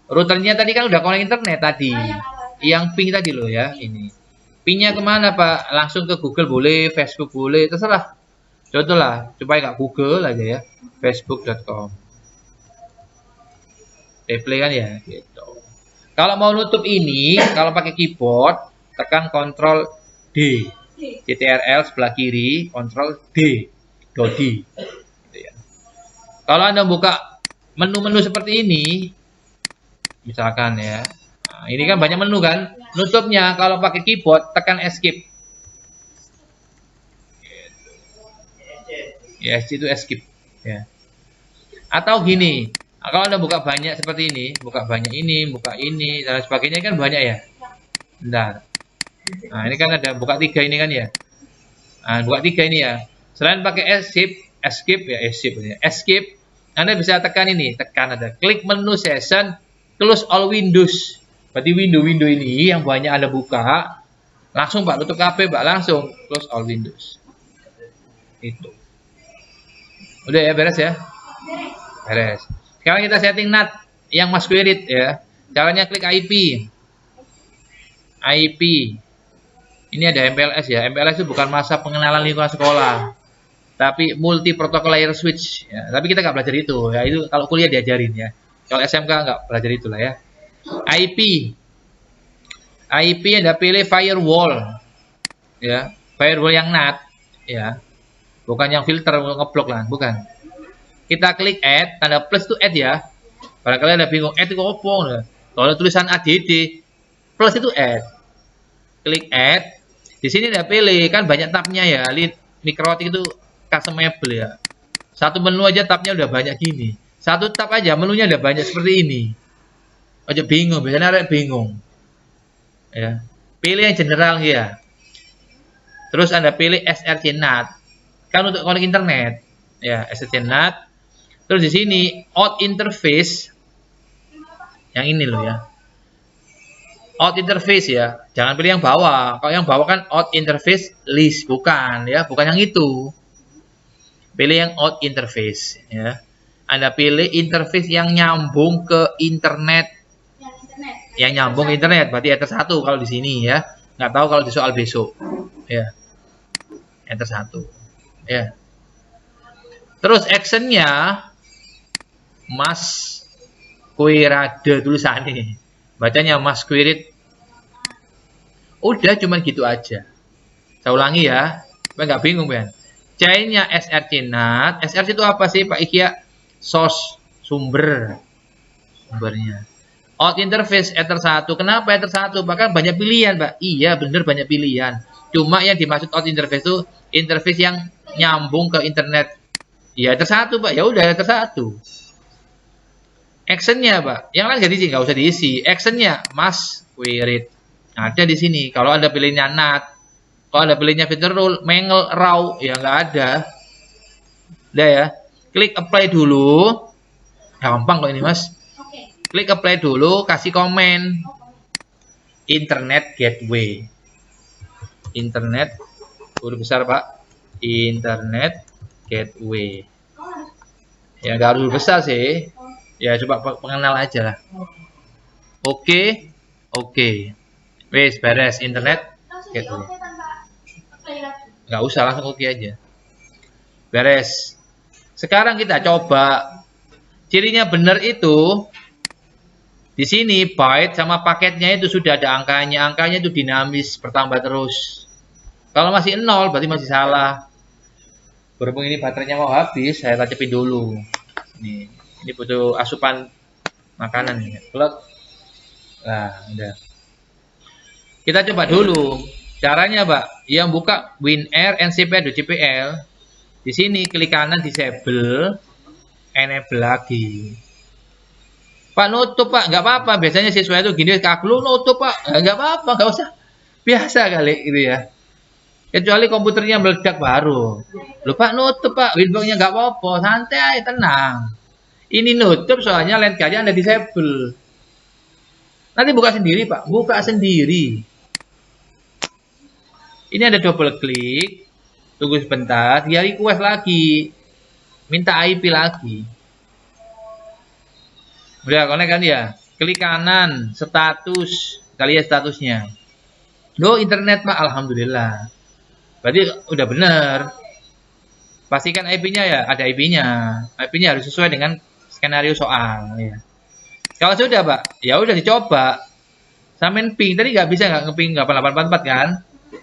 Routernya tadi kan udah connect internet tadi. Yang ping tadi loh ya, ini. Pingnya kemana Pak? Langsung ke Google boleh, Facebook boleh, terserah. Contoh lah, supaya nggak Google aja ya, facebook.com. Replay kan ya, gitu. Kalau mau nutup ini, kalau pakai keyboard, tekan Ctrl D. CTRL sebelah kiri, Ctrl D. Dodi. Gitu ya. Kalau Anda buka menu-menu seperti ini, misalkan ya, nah, ini kan banyak menu kan, nutupnya kalau pakai keyboard, tekan Escape. Ya, itu Escape. Ya. Atau gini, kalau Anda buka banyak seperti ini, buka banyak ini, buka ini, dan sebagainya kan banyak ya. Bentar. Nah, ini kan ada buka 3 ini kan ya. Nah, buka 3 ini ya. Selain pakai Escape, Anda bisa tekan ini, tekan ada klik menu session, close all windows. Berarti window-window ini yang banyak Anda buka, langsung Pak tutup HP Pak, langsung close all windows. Itu. Udah ya, beres ya? Beres. Sekarang kita setting NAT yang masquerade ya. Caranya klik IP. Ini ada MPLS ya. MPLS itu bukan masa pengenalan lingkungan sekolah, tapi multi protocol layer switch. Ya. Tapi kita nggak belajar itu. Ya itu kalau kuliah diajarin ya. Kalau SMK nggak belajar itulah ya. IP Anda pilih firewall. Ya, firewall yang NAT. Ya. Bukan yang filter ngeblok lah, bukan. Kita klik add, tanda plus itu add ya. Barangkali ada bingung, add itu apa? Kalau tulisan ADD, plus itu add. Klik add. Di sini Anda pilih, kan banyak tabnya ya. Microtik itu customable ya. Satu menu aja tabnya udah banyak gini. Satu tab aja menunya udah banyak seperti ini. Aja bingung, biasanya ada bingung. Ya. Pilih yang general ya. Terus Anda pilih SRC NAT. Kan untuk connect internet. Ya, SSD NAT. Terus di sini out interface yang ini loh ya. Out interface ya. Jangan pilih yang bawah. Kalau yang bawah kan out interface list, bukan ya, bukan yang itu. Pilih yang out interface ya. Anda pilih interface yang nyambung ke internet. Yang nyambung ke internet berarti enter 1 kalau di sini ya. Nggak tahu kalau di soal besok. Ya. Enter 1. Ya. Terus actionnya masquerade tulisannya. Bacanya masquerade. Udah cuman gitu aja. Saya ulangi ya. Supaya nggak bingung kan. C-nya SRC NAT. SRC itu apa sih Pak Ikia? Source, sumbernya. Out interface enter 1. Kenapa enter 1? Bahkan banyak pilihan, Pak. Iya, bener banyak pilihan. Cuma yang dimaksud out interface itu interface yang nyambung ke internet. Ya enter 1 Pak, ya udah enter 1. Actionnya Pak, yang lain nggak usah diisi. Actionnya masquerade ada di sini. Kalau Anda pilihnya NAT, kalau Anda pilihnya filter rule, mangle, raw, ya nggak ada. Udah ya, klik apply dulu. Gampang kok ini Mas. Klik apply dulu, kasih komen. Internet gateway. Internet huruf besar Pak. Internet gateway. Ya nggak harus besar sih. Ya coba pengenal aja lah. Oke. Wes beres internet gateway. Nggak usah langsung oke aja. Beres. Sekarang kita coba. Cirinya benar itu di sini byte sama paketnya itu sudah ada angkanya. Angkanya itu dinamis bertambah terus. Kalau masih 0 berarti masih salah. Berhubung ini baterainya mau habis, saya tancapin dulu. Nih. Ini butuh asupan makanan ya. Plug. Nah, udah. Kita coba dulu. Caranya, Pak. Yang buka WinAir ncp.cpl. Di sini klik kanan disable, enable lagi. Pak nutup Pak, nggak apa-apa. Biasanya siswa itu gini, kaklu nutup Pak, nggak apa-apa, nggak usah. Biasa kali gitu ya. Kecuali komputernya meledak baru. Loh Pak nutup Pak, Winbox-nya nggak apa-apa, santai, tenang. Ini nutup soalnya line card-nya Anda disable. Nanti buka sendiri Pak, buka sendiri. Ini ada double klik, tunggu sebentar, dia request lagi, minta IP lagi. Udah connect kan ya? Klik kanan, status, kali ya statusnya. Loh internet Pak, alhamdulillah. Berarti udah bener. Pastikan IP-nya ya, ada IP-nya. IP-nya harus sesuai dengan skenario soal ya. Kalau sudah Pak, ya udah dicoba. Samain ping, tadi nggak bisa nggak ngeping 8844 kan?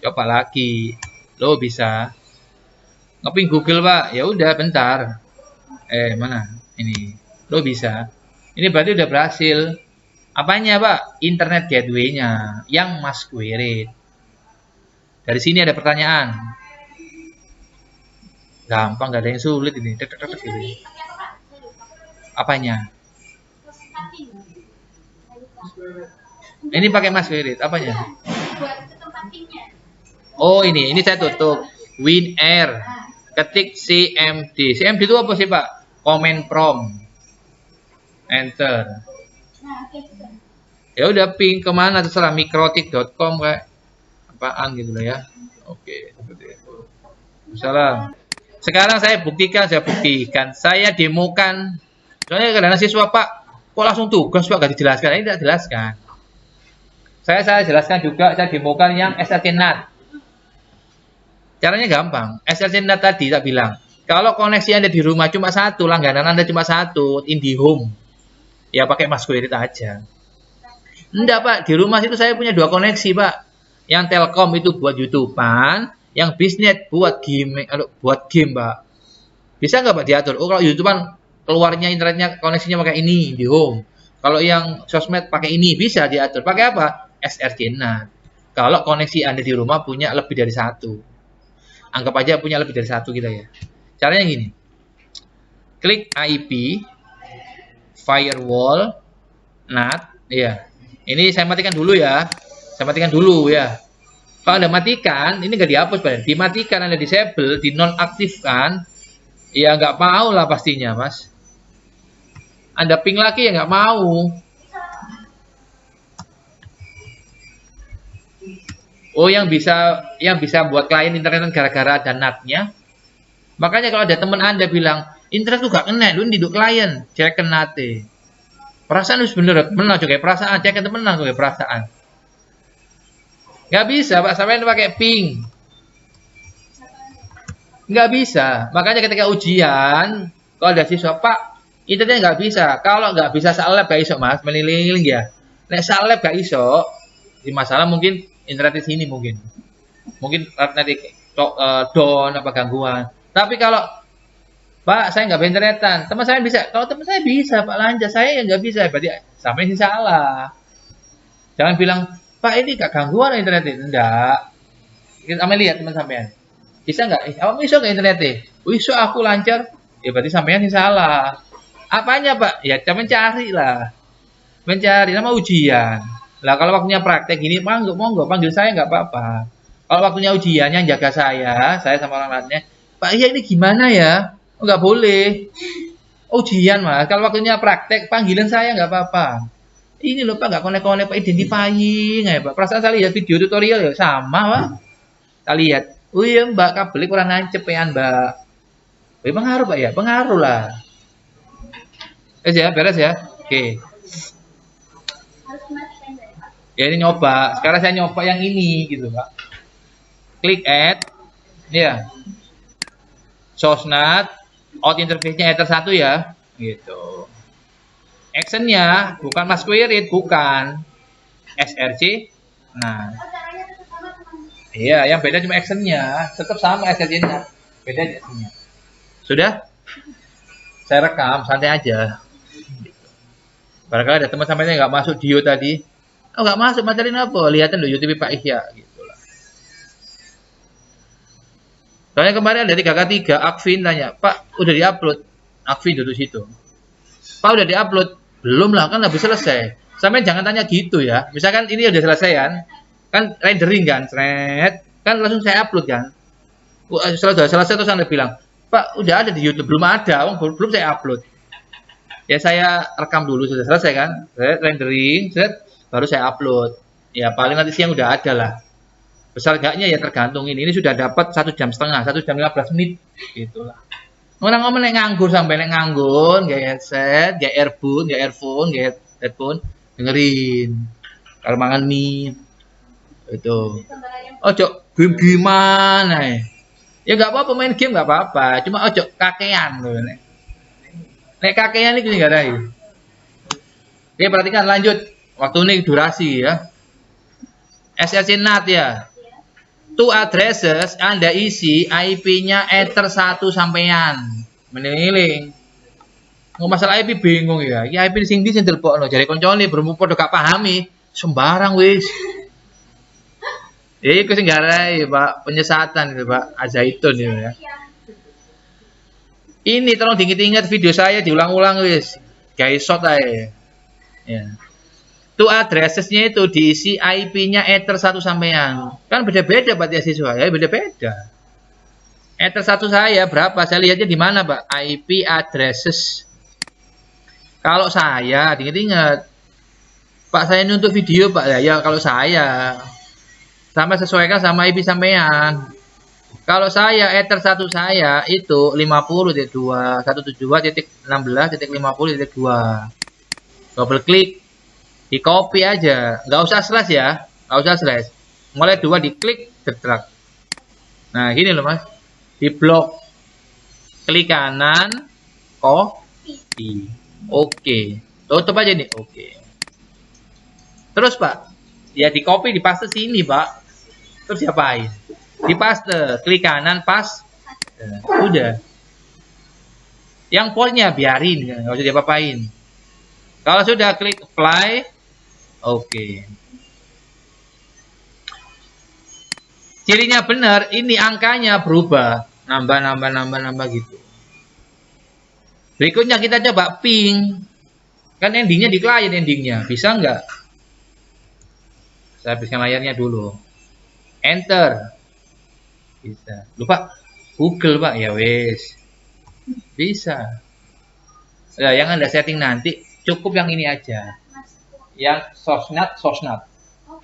Coba lagi. Loh bisa. Ngeping Google Pak, ya udah bentar. Mana? Ini. Loh bisa. Ini berarti udah berhasil. Apanya Pak? Internet gateway-nya yang masquerade. Dari sini ada pertanyaan. Gampang, gak ada yang sulit ini. Ini. Apanya? Ini pakai masquerade. Apanya? Oh ini saya tutup. WinAir. Ketik CMD. CMD itu apa sih Pak? Command prompt. Enter. Ya udah ping kemana terserah, mikrotik.com kayak apaan gitu loh ya. Oke, seperti itu. Salah. Sekarang saya buktikan. Saya demokan. Soalnya kadang siswa Pak, kok langsung tugas Pak, gak dijelaskan. Ini tidak dijelaskan. Saya jelaskan juga, saya demokan yang SLC NAT. Caranya gampang. SLC NAT tadi tak bilang, kalau koneksi Anda di rumah cuma satu, langganan Anda cuma satu, IndiHome, ya pakai masquerade aja. Enggak Pak, di rumah itu saya punya 2 koneksi Pak. Yang Telkom itu buat YouTubean, yang bisnet buat game, Pak. Bisa nggak Pak diatur? Oh kalau YouTubean keluarnya internetnya koneksinya pakai ini di home. Kalau yang sosmed pakai ini bisa diatur. Pakai apa? SRC NAT. Kalau koneksi Anda di rumah punya lebih dari 1. Anggap aja punya lebih dari 1 kita ya. Caranya gini. Klik IP, firewall, NAT, ya. Ini saya matikan dulu ya. Kalau Anda matikan, ini nggak dihapus Pak. Dimatikan, Anda disable, dinonaktifkan, ya nggak mau lah pastinya Mas. Anda ping lagi ya nggak mau. Oh yang bisa buat klien internet gara-gara ada NAT-nya. Makanya kalau ada teman Anda bilang internet tuh gak kena, lu ndiduk klien, cek NAT. Perasaan itu bener, menang juga perasaan, cek temenan juga perasaan. Nggak bisa Pak, sampai pakai ping. Nggak bisa. Makanya ketika ujian, kalau ada siswa Pak, internetnya nggak bisa. Kalau nggak bisa salep gak iso Mas, meliling-liling ya. Nek salep gak iso, di masalah mungkin internet di sini mungkin nanti down apa gangguan. Tapi kalau Pak saya nggak bisa internetan, teman saya bisa. Kalau teman saya bisa Pak lancar, saya yang nggak bisa, berarti sampai sih salah. Jangan bilang Pak ini gak gangguan internet itu. Enggak. Kita lihat teman sampean. Bisa nggak? Apa bisa nggak internetnya? Bisa aku lancar. Ya berarti sampean sih salah. Apanya Pak? Ya mencari lah. Mencari nama ujian. Lah kalau waktunya praktek gini, monggo panggil saya nggak apa-apa. Kalau waktunya ujian yang jaga saya sama orang lainnya, Pak iya ini gimana ya? Oh, nggak boleh. Ujian Mas. Kalau waktunya praktek, panggilan saya nggak apa-apa. Ini loh Pak, nggak konek-konek Pak, identifying ya Pak. Perasaan saya lihat video tutorial ya sama Pak. Kita lihat. Oh iya Mbak, kabelnya kurang nancep ya Mbak. Pengaruh Pak ya? Pengaruh lah. Beres ya? Oke. Ya ini nyoba. Sekarang saya nyoba yang ini gitu Pak. Klik add. Ya. Sosnat. Out interface-nya Ether 1 ya. Gitu. Actionnya bukan masquerade, bukan SRC. Nah, iya, yang beda cuma actionnya, tetap sama SRC-nya, beda actionnya. Sudah? Saya rekam, santai aja. Barangkali ada teman sampainya nggak masuk Dio tadi. Oh nggak masuk, materi apa? Lihatin lo YouTube Pak Ihya gitu lah. Soalnya kemarin ada 3K3, Akvin tanya, Pak udah diupload? Akvin duduk situ. Pak udah diupload? Belum lah, kan habis selesai. Sampai jangan tanya gitu ya. Misalkan ini udah selesai kan rendering kan, kan langsung saya upload kan. Setelah selesai terus Anda bilang, Pak udah ada di YouTube? Belum ada, belum saya upload. Ya saya rekam dulu, sudah selesai kan, saya rendering, baru saya upload. Ya paling nanti siang udah ada lah. Besar enggaknya ya tergantung ini sudah dapat 1,5 jam, 1 jam 15 menit, gitulah. Orang ngomong nganggur sampai nganggur, gak headset, gak earbud, gak earphone, gak headphone, dengerin. Kalau makan mie, itu. Ojo game gimana ya? Ya nggak apa-apa main game nggak apa-apa, cuma ojo kakean loh. Nek kakean ini nggak ada. Oke, perhatikan lanjut. Waktu ini durasi ya. SRC NAT ya. Two addresses Anda isi IP-nya Ether 1 sampean. Meniling. Mau masalah IP bingung ya. Ya IP sing ndi sing delpokno jare koncone bermu padha gak pahami, sembarang wis. Iku sing garai Pak, penyesatan itu Pak Azaitun itu ya. Ini tolong diingat-ingat video saya diulang-ulang wis. Guys shot aja. Ya. Tuh addressesnya itu diisi IP-nya Ether 1 sampean. Kan beda-beda Pak siswa ya, beda-beda. Ether 1 saya berapa? Saya lihatnya di mana Pak? IP addresses. Kalau saya, ingat-ingat. Pak saya ini untuk video Pak ya kalau saya sama sesuaikan sama IP sampean. Kalau saya Ether 1 saya itu 50.2 172.16.50.2. Double klik, di copy aja, nggak usah slash ya, nggak usah slash. Mulai 2 diklik, drag. Nah gini loh Mas, di blok, klik kanan, copy, oke, tutup aja nih, oke. Terus Pak, ya di copy, di paste sini Pak. Terus diapain? Di paste, klik kanan, pas, udah. Yang portnya biarin, nggak usah diapa-apain. Kalau sudah klik apply, oke. Cirinya benar, ini angkanya berubah, nambah gitu. Berikutnya kita coba ping, kan endingnya di klien endingnya, bisa nggak? Saya habiskan layarnya dulu. Enter. Bisa. Lupa Google Pak, ya wes. Bisa. Nah, yang Anda setting nanti cukup yang ini aja. Yang source-NAT.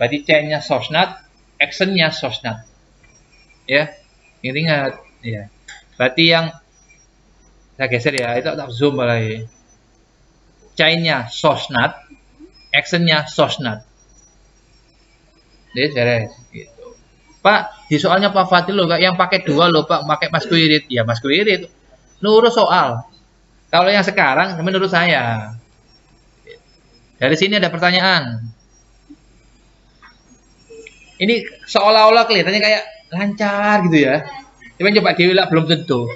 Berarti chain-nya source-NAT, action-nya source-NAT. Ya. Ingat ya. Berarti yang saya geser ya, itu tak zoom lagi. Chain-nya source-NAT, action-nya source-NAT. Beres gitu. Pak, di soalnya Pak Fadil loh, yang pakai 2 loh Pak, pakai Masquerade. Ya Masquerade. Nurut soal. Kalau yang sekarang menurut saya. Dari sini ada pertanyaan. Ini seolah-olah kelihatannya kayak lancar gitu ya. Coba Dewi lah belum tentu.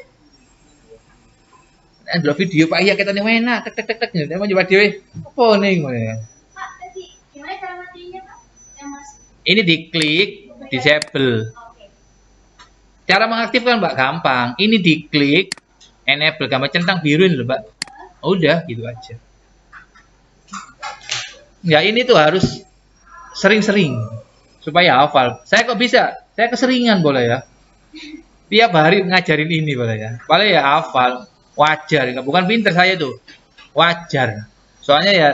Ada video Pak iya katanya enak, tek gitu. Coba Dewi. Apa nih? Pak, tadi gimana cara matinya Pak? Yang Mas. Ini diklik, disable. Cara mengaktifkan Mbak gampang. Ini diklik, enable gambar centang biru ini loh Mbak. Udah gitu aja. Ya ini tuh harus sering-sering supaya hafal. Saya kok bisa? Saya keseringan boleh ya. Tiap hari ngajarin ini boleh ya. Paling ya hafal, wajar. Bukan pinter saya tuh, wajar. Soalnya ya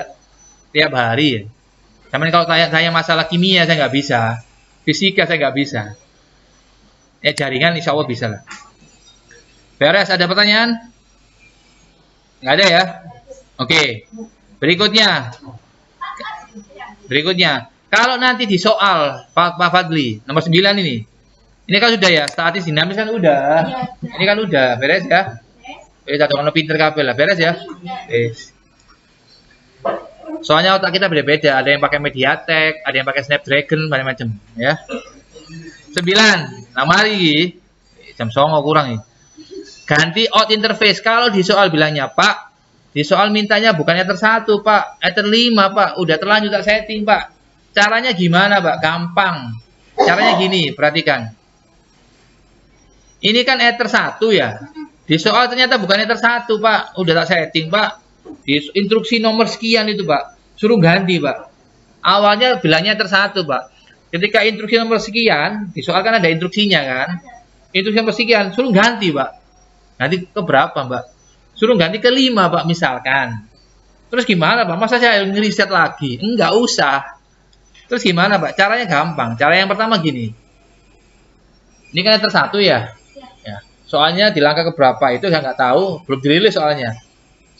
tiap hari ya. Cuman kalau saya masalah kimia saya nggak bisa, fisika saya nggak bisa. Ya jaringan insya Allah bisa lah. Beres, ada pertanyaan? Nggak ada ya? Oke. Berikutnya, kalau nanti di soal Pak Fadli nomor 9 ini kan sudah ya, statis dinamis kan udah. Ini kan udah, beres ya? Satu orang pinter kabel lah, beres ya? Yes. Soalnya otak kita beda-beda, ada yang pakai MediaTek, ada yang pakai Snapdragon, macam-macam ya. 9, nah mari jam 09.00 kurang nih. Ganti out interface. Kalau di soal bilangnya Pak, Di soal mintanya bukan Ether 1, Pak. Ether 5, Pak. Udah terlanjur tak setting, Pak. Caranya gimana, Pak? Gampang. Caranya gini, perhatikan. Ini kan Ether 1 ya. Di soal ternyata bukan Ether 1, Pak. Udah tak setting, Pak. Di instruksi nomor sekian itu, Pak. Suruh ganti, Pak. Awalnya bilangnya Ether 1, Pak. Ketika instruksi nomor sekian, di soal kan ada instruksinya kan. Instruksi nomor sekian, suruh ganti, Pak. Ganti ke berapa, Mbak? Suruh ganti ke 5, Pak, misalkan. Terus gimana, Pak? Masa saya ngeriset lagi? Enggak usah. Terus gimana, Pak? Caranya gampang. Cara yang pertama gini. Ini kan Ether 1 ya? Ya. Soalnya di langkah keberapa itu saya nggak tahu. Belum dirilis soalnya.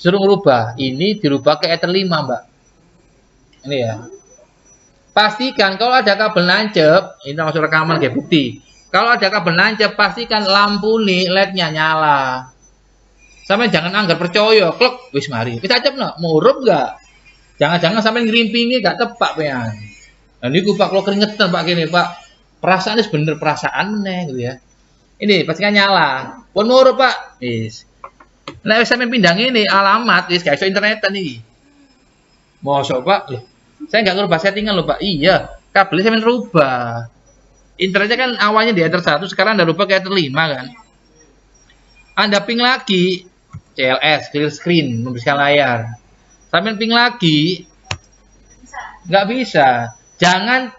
Suruh merubah. Ini dirubah ke Ether 5, Mbak. Ini ya. Pastikan kalau ada kabel nancep. Ini masuk rekaman kayak bukti. Kalau ada kabel nancep, pastikan lampu nih LED-nya nyala. Sampai jangan anggap percaya, klek, wis mari. Kita acep no, murup enggak? Jangan-jangan sampai ngerimpingi enggak tepak pean. Nah niku Pak kalau keringetan Pak gini, Pak. Perasaan ini bener perasaan meneh gitu ya. Ini pastikan nyala. Pun murup Pak. Wis. Nah wis sampe pindah ngene alamat wis gak iso internetan iki. Mosok Pak? Loh, saya enggak ngerubah settingan loh Pak. Iya, kabelnya saya rubah. Internetnya kan awalnya di Ether 1, sekarang Anda rubah ke Ether 5 kan. Anda ping lagi CLS, clear screen, membersihkan layar. Sampai ping lagi, nggak bisa. Jangan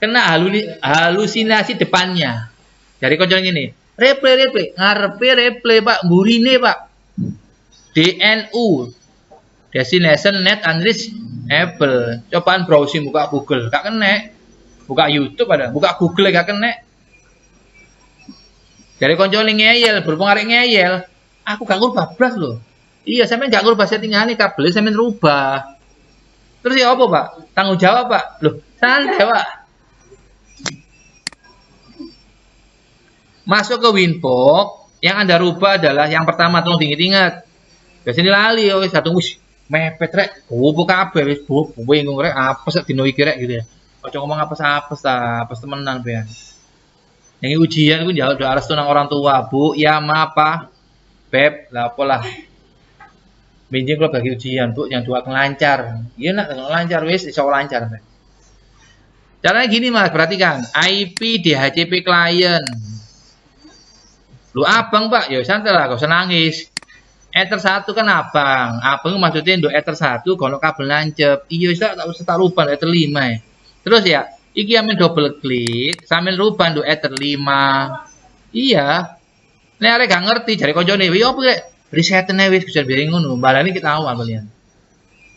kena halusinasi depannya. Dari konco ini, replay, ngarepe replay Pak, burine Pak. DNU, Destination Net Unreachable. Cobaan browsing buka Google, gak kena. Buka YouTube ada, buka Google gak kena. Dari konco ngeyel, berhubung arek ngeyel, aku gak ngubah blas loh. Iya, sampe gak ngubah settingan kabel, sampe rubah. Terus ya apa, Pak? Tanggung jawab, Pak. Loh, santai, Pak. Masuk ke Winbox, yang Anda rubah adalah yang pertama, tolong diingat-ingat. Biasanya lali, wis satu wis mepet rek, bobo kabeh wis bobo bingung rek, apa sak dino iki rek gitu ya. Ojo ngomong apes-apes ta, apes temenan pian. Yang ujian ku jauh doa restu nang orang tua, Bu. Ya maaf, Pak. Beb, lah apalah. Benjing kalau bagi ujian, Bu, yang doakan lancar. Iya nak, lancar wis iso lancar. Caranya gini, Mas, perhatikan. IP DHCP klien. Lu abang, Pak. Ya santai lah, gak usah nangis. Ether 1 kan abang. Abang maksudnya untuk Ether 1 kalau kabel nancep. Iya, tak usah tak lupa Ether 5 ya. Terus ya, iki amin double klik, sambil rubah nduk Ether 5. Iya. Nek arek gak ngerti jare koncone, "Yo opo rek? Risetene wis bisa biar ngono." Balane kita awal kalian.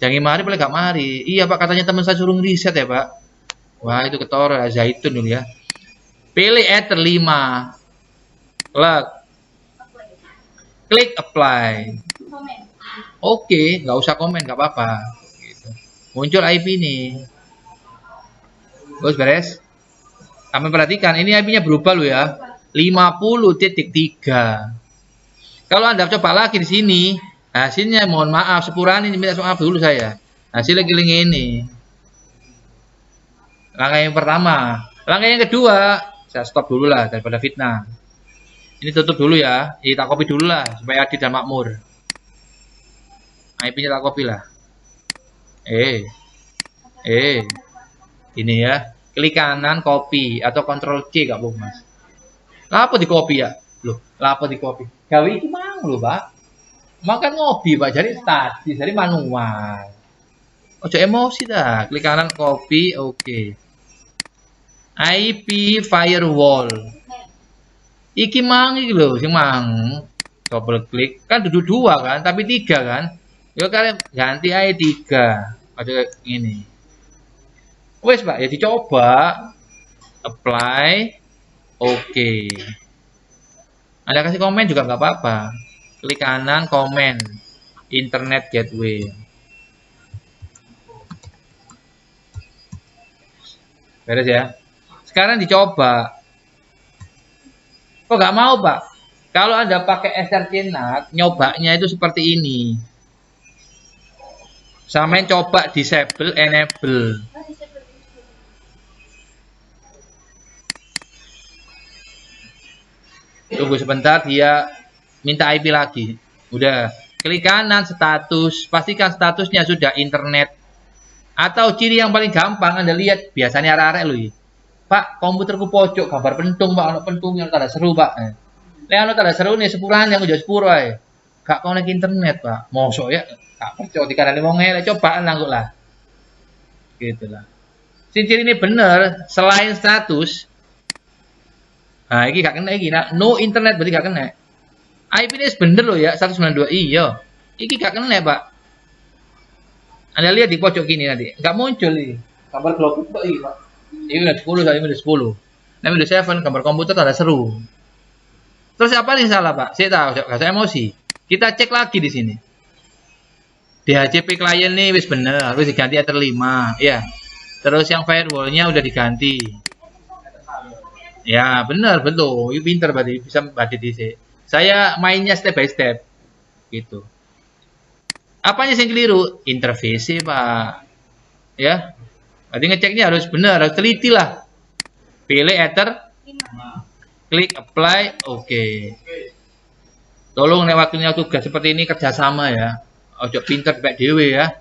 Jangan mari boleh gak mari. Iya, Pak, katanya teman saya suruh riset ya, Pak. Wah, itu ketor zaitun dulu ya. Pilih Ether 5. Klik apply. Oke, nggak usah komen, nggak apa-apa. Gitu. Muncul IP ini. Terus beres. Kami perhatikan, ini IP-nya berubah loh ya. 50.3. Kalau Anda coba lagi di sini, hasilnya mohon maaf, sepurani minta maaf dulu saya. Hasilnya giling ini. Langkah yang pertama. Langkah yang kedua, saya stop dulu lah daripada fitnah. Ini tutup dulu ya. Ini tak copy dulu lah supaya adil dan makmur. IP-nya tak copy lah. Ini ya. Klik kanan copy atau Ctrl C gak boleh, Mas. Apa di copy ya? Loh, apa di copy? Gawe iki mang lho, Pak. Makan ngopi, Pak. Jadi tadi, jadi manual. Ojo emosi dah. Klik kanan copy, oke. IP firewall. Iki mang iki lho, sing mang. Double klik. Kan duduk 2 kan, tapi 3 kan. Ya kalian ganti aja 3. Ada ini. Wes, Pak, ya dicoba. Apply. Oke. Anda kasih komen juga nggak apa-apa. Klik kanan komen. Internet gateway. Beres ya. Sekarang dicoba. Kok nggak mau, Pak? Kalau Anda pakai SRC NAT, nyobanya itu seperti ini. Samain coba disable, enable. Tunggu sebentar, dia minta IP lagi. Udah. Klik kanan status, pastikan statusnya sudah internet. Atau ciri yang paling gampang Anda lihat, biasanya arek-arek lho. Pak, komputerku pojok, gambar pentung, Pak, ono pentung yang tanda seru, Pak. Nek ono tanda seru nih sepurahan yang udah sepuro ae. Gak konek internet, Pak. Mosok ya, gak percaya dikarani wong elek, cobaan lah kok lah. Gitu lah. Sing ciri ini bener, selain status. Nah, ini gak kena iki. Nah, no internet berarti gak kena. IP ini bener loh ya, 192. Iya. Iki gak kena, Pak. Anda lihat di pojok kini nanti, nggak muncul ini. Gambar globus Pak ini, Pak. Ini udah 10, saya udah 10. Nah, Windows 7 gambar komputer ada seru. Terus apa nih salah, Pak? Saya tahu, gak usah emosi. Kita cek lagi di sini. DHCP klien nih wis bener, harus diganti Ether 5, ya. Terus yang firewallnya udah diganti. Ya, bener betul. Ini pinter berarti bisa baca di sini. Saya mainnya step by step. Gitu. Apanya yang keliru? Interface, Pak. Ya. Berarti ngeceknya harus benar, harus teliti lah. Pilih Ether, klik apply, oke. Tolong nek waktunya tugas seperti ini kerjasama ya. Ojo pinter bae dhewe ya.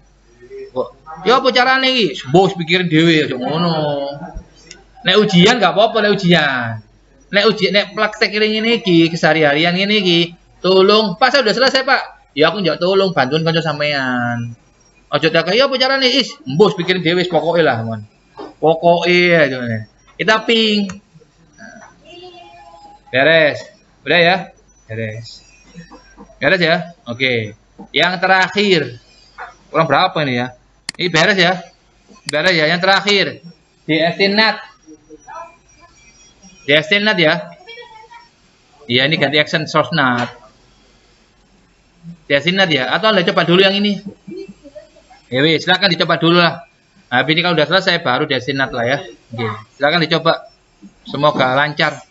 Kok ya apa carane iki? Bos pikirin dhewe aja ngono. Nek ujian gak apa-apa nek ujian. Nek praktek ngene iki, keseharian ngene iki, tolong, Pak saya udah selesai, Pak. Ya aku njak tolong bantuin kanca sampean. Aja tak ya apa carane is, mbos pikirin dhewe pokoke lah, mon. Pokoke aja. Kita ping. Beres. Udah ya? Beres. Beres ya? Oke. Yang terakhir. Kurang berapa ini ya? Ini beres ya? Beres ya. Yang terakhir. DST-NAT. DST-NAT ya? Iya, ini ganti action source NAT. DST-NAT ya? Atau Anda coba dulu yang ini? Ya wis, silakan dicoba dulu lah. Nah, ini kalau udah selesai baru DST-NAT lah ya. Oke, silakan dicoba. Semoga lancar.